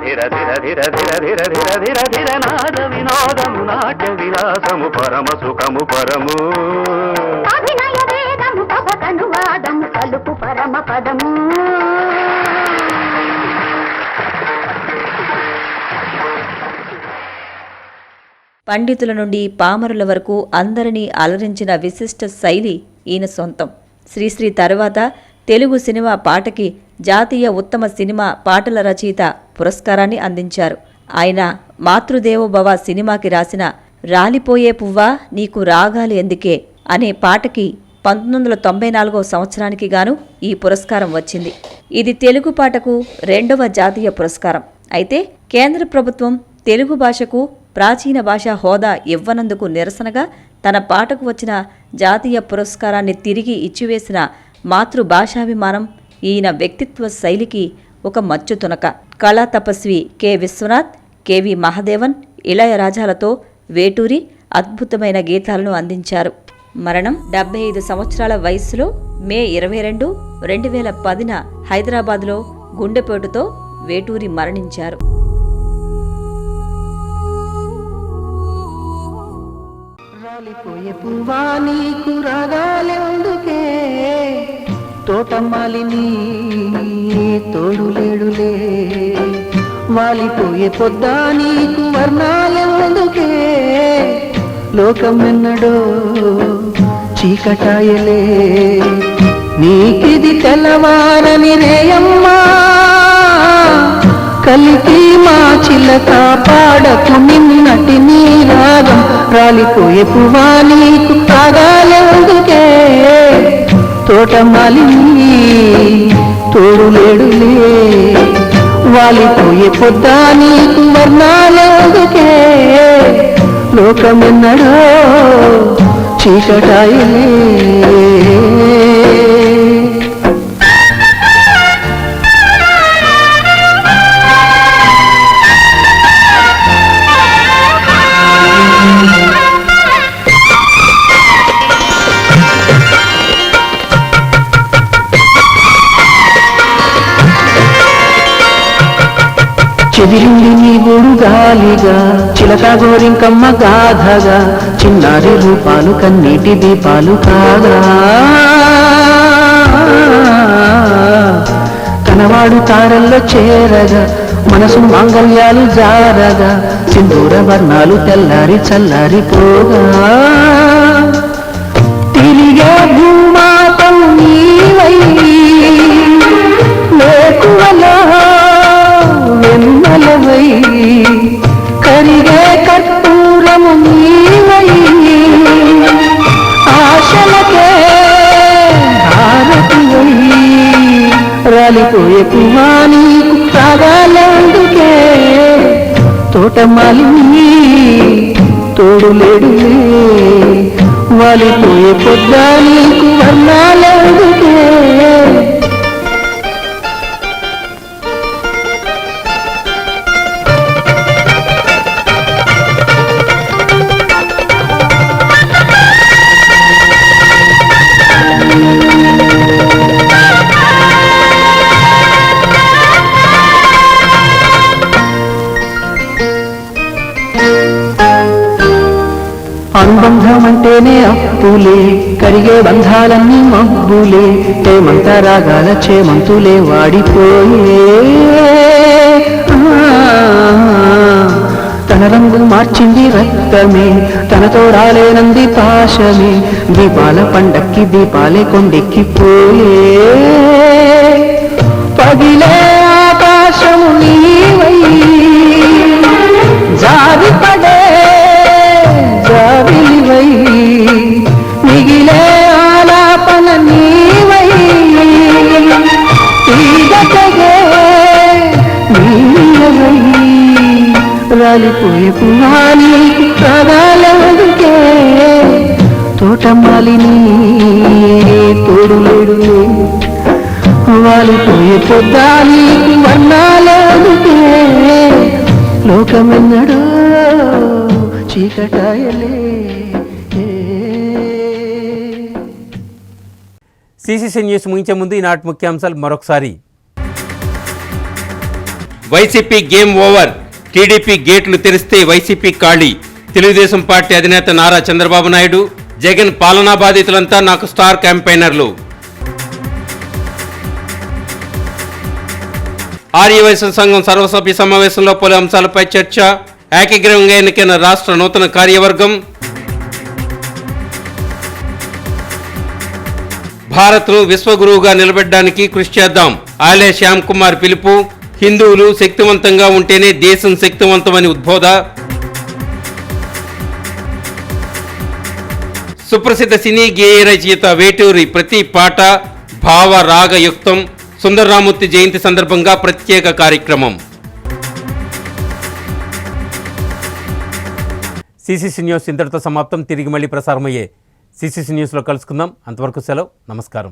ధిర ధిర ధిర ధిర ధిర ధిర ధిర ధిర నాద వినోదము నాట్య విలాసము పరమ సుఖము పరము అభినయ వేదము సభకనువాదము సలుపు పరమ పదము పండితుల నుండి పామరుల వరకు అందరినీ అలరించిన విశిష్ట శైలి ఈయన సొంతం. శ్రీశ్రీ తరువాత తెలుగు సినిమా పాటకి జాతీయ ఉత్తమ సినిమా పాటల రచయిత పురస్కారాన్ని అందించారు. ఆయన మాతృదేవోభవ సినిమాకి రాసిన రాలిపోయే పువ్వా నీకు రాగాలి ఎందుకే అనే పాటకి 1994 సంవత్సరానికి గాను ఈ పురస్కారం వచ్చింది. ఇది తెలుగు పాటకు 2వ జాతీయ పురస్కారం. అయితే కేంద్ర ప్రభుత్వం తెలుగు భాషకు ప్రాచీన భాషా హోదా ఇవ్వనందుకు నిరసనగా తన పాటకు వచ్చిన జాతీయ పురస్కారాన్ని తిరిగి ఇచ్చివేసిన మాతృభాషాభిమానం ఈయన వ్యక్తిత్వ శైలికి ఒక మచ్చుతునక. కళా తపస్వి కె విశ్వనాథ్, కెవి మహాదేవన్, ఇళయరాజాలతో వేటూరి అద్భుతమైన గీతాలను అందించారు. మరణం 75 సంవత్సరాల వయస్సులో మే 22, 2010న హైదరాబాద్లో గుండెపోటుతో వేటూరి మరణించారు. రాలిపోయే పువ్వా నీకు రాగాలెందుకే తోటమాలిని తోడులేడులే వాలిపోయే పొద్దా నీకు వర్ణాలెందుకే లోకం ఎన్నడో చీకటాయలే నీకిది తెల్లవారని రేయమ్మా కలికి మా చిలక పాడకు నిన్నటి నీ రాగం రాలిపోయే పువ్వా నీకు తాగాలెందుకే తోటమాలిని తోడులేడులే వాలిపోయే పొద్దా నీకు వర్ణాలెందుకే లోకమెన్నడో చీకటాయలే చెదిరింది నీ గూడు గాలిగా చిలక గోరింకమ్మ గాథగా చిన్నారి రూపాలు కన్నీటి దీపాలు కాగా కనవాడు తారల్లో చేరగా మనసు మాంగళ్యాలు జారగా సింధూర వర్ణాలు తెల్లారి చల్లారిపోగా తిరిగే భూమాతం నీవై లేకువలా వెన్నెలవై కరిగే కర్పూరము నీవై ఆశలకే హారతివై రాలిపోయే పువ్వా నీకు తాగాలెందుకే తోటమాలిని తోడులేడులే వాలిపోయే పొద్దా నీకు వర్ణాలెందుకే అనుబంధం అంటేనే అప్పులే కరిగే బంధాలన్నీ మబ్బులే హేమంత రాగాల చేమంతులే వాడిపోయే తన రంగు మార్చింది రక్తమే తనతో రాలేనంది పాశమే దీపాల పండక్కి దీపాలే కొండెక్కిపోయే పగిలే ఆకాశము నీవై జారి పడే జావిలివై మిగిలే ఆలాపన నీవై తీగటగే నీవై రాలిపోయే పువ్వా నీకు తాగాలెందుకే తోటమాలిని తోడులేడులే వాలిపోయే పొద్దా నీకు వర్ణాలెందుకే లోకమెన్నడో చీకటాయలే సిసిసి న్యూస్ ముగించే ముందు ఈనాటి ముఖ్యాంశాలు మరొకసారి. వైసీపీ గేమ్ ఓవర్, టీడీపీ గేట్లు తెరిస్తే వైసీపీ ఖాళీ. తెలుగుదేశం పార్టీ అధినేత నారా చంద్రబాబు నాయుడు, జగన్ పాలనా బాధితులంతా నాకు స్టార్ క్యాంపెయినర్లు. ఆర్యవైశ్య సంఘం సర్వసభ్య సమావేశంలో పలు అంశాలపై చర్చ. ఏకగ్రీవంగా ఎన్నికైన రాష్ట్ర నూతన కార్యవర్గం. భారత్ను విశ్వగురువుగా నిలబెట్టడానికి కృషి చేద్దాం, ఆలే శ్యామ్ కుమార్ పిలుపు. హిందువులు శక్తివంతంగా ఉంటేనే దేశం శక్తివంతమని ఉద్బోధ. సుప్రసిద్ధ సినీ గేయ రచయిత వేటూరి ప్రతి పాట భావ రాగయుక్తం. సుందరరామూర్తి జయంతి సందర్భంగా ప్రత్యేక కార్యక్రమం. సిసిసి న్యూస్ ఇంతటితో సమాప్తం. తిరిగి మళ్ళీ ప్రసారమయ్యే సిసిసి న్యూస్లో కలుసుకుందాం. అంతవరకు సెలవు. నమస్కారం.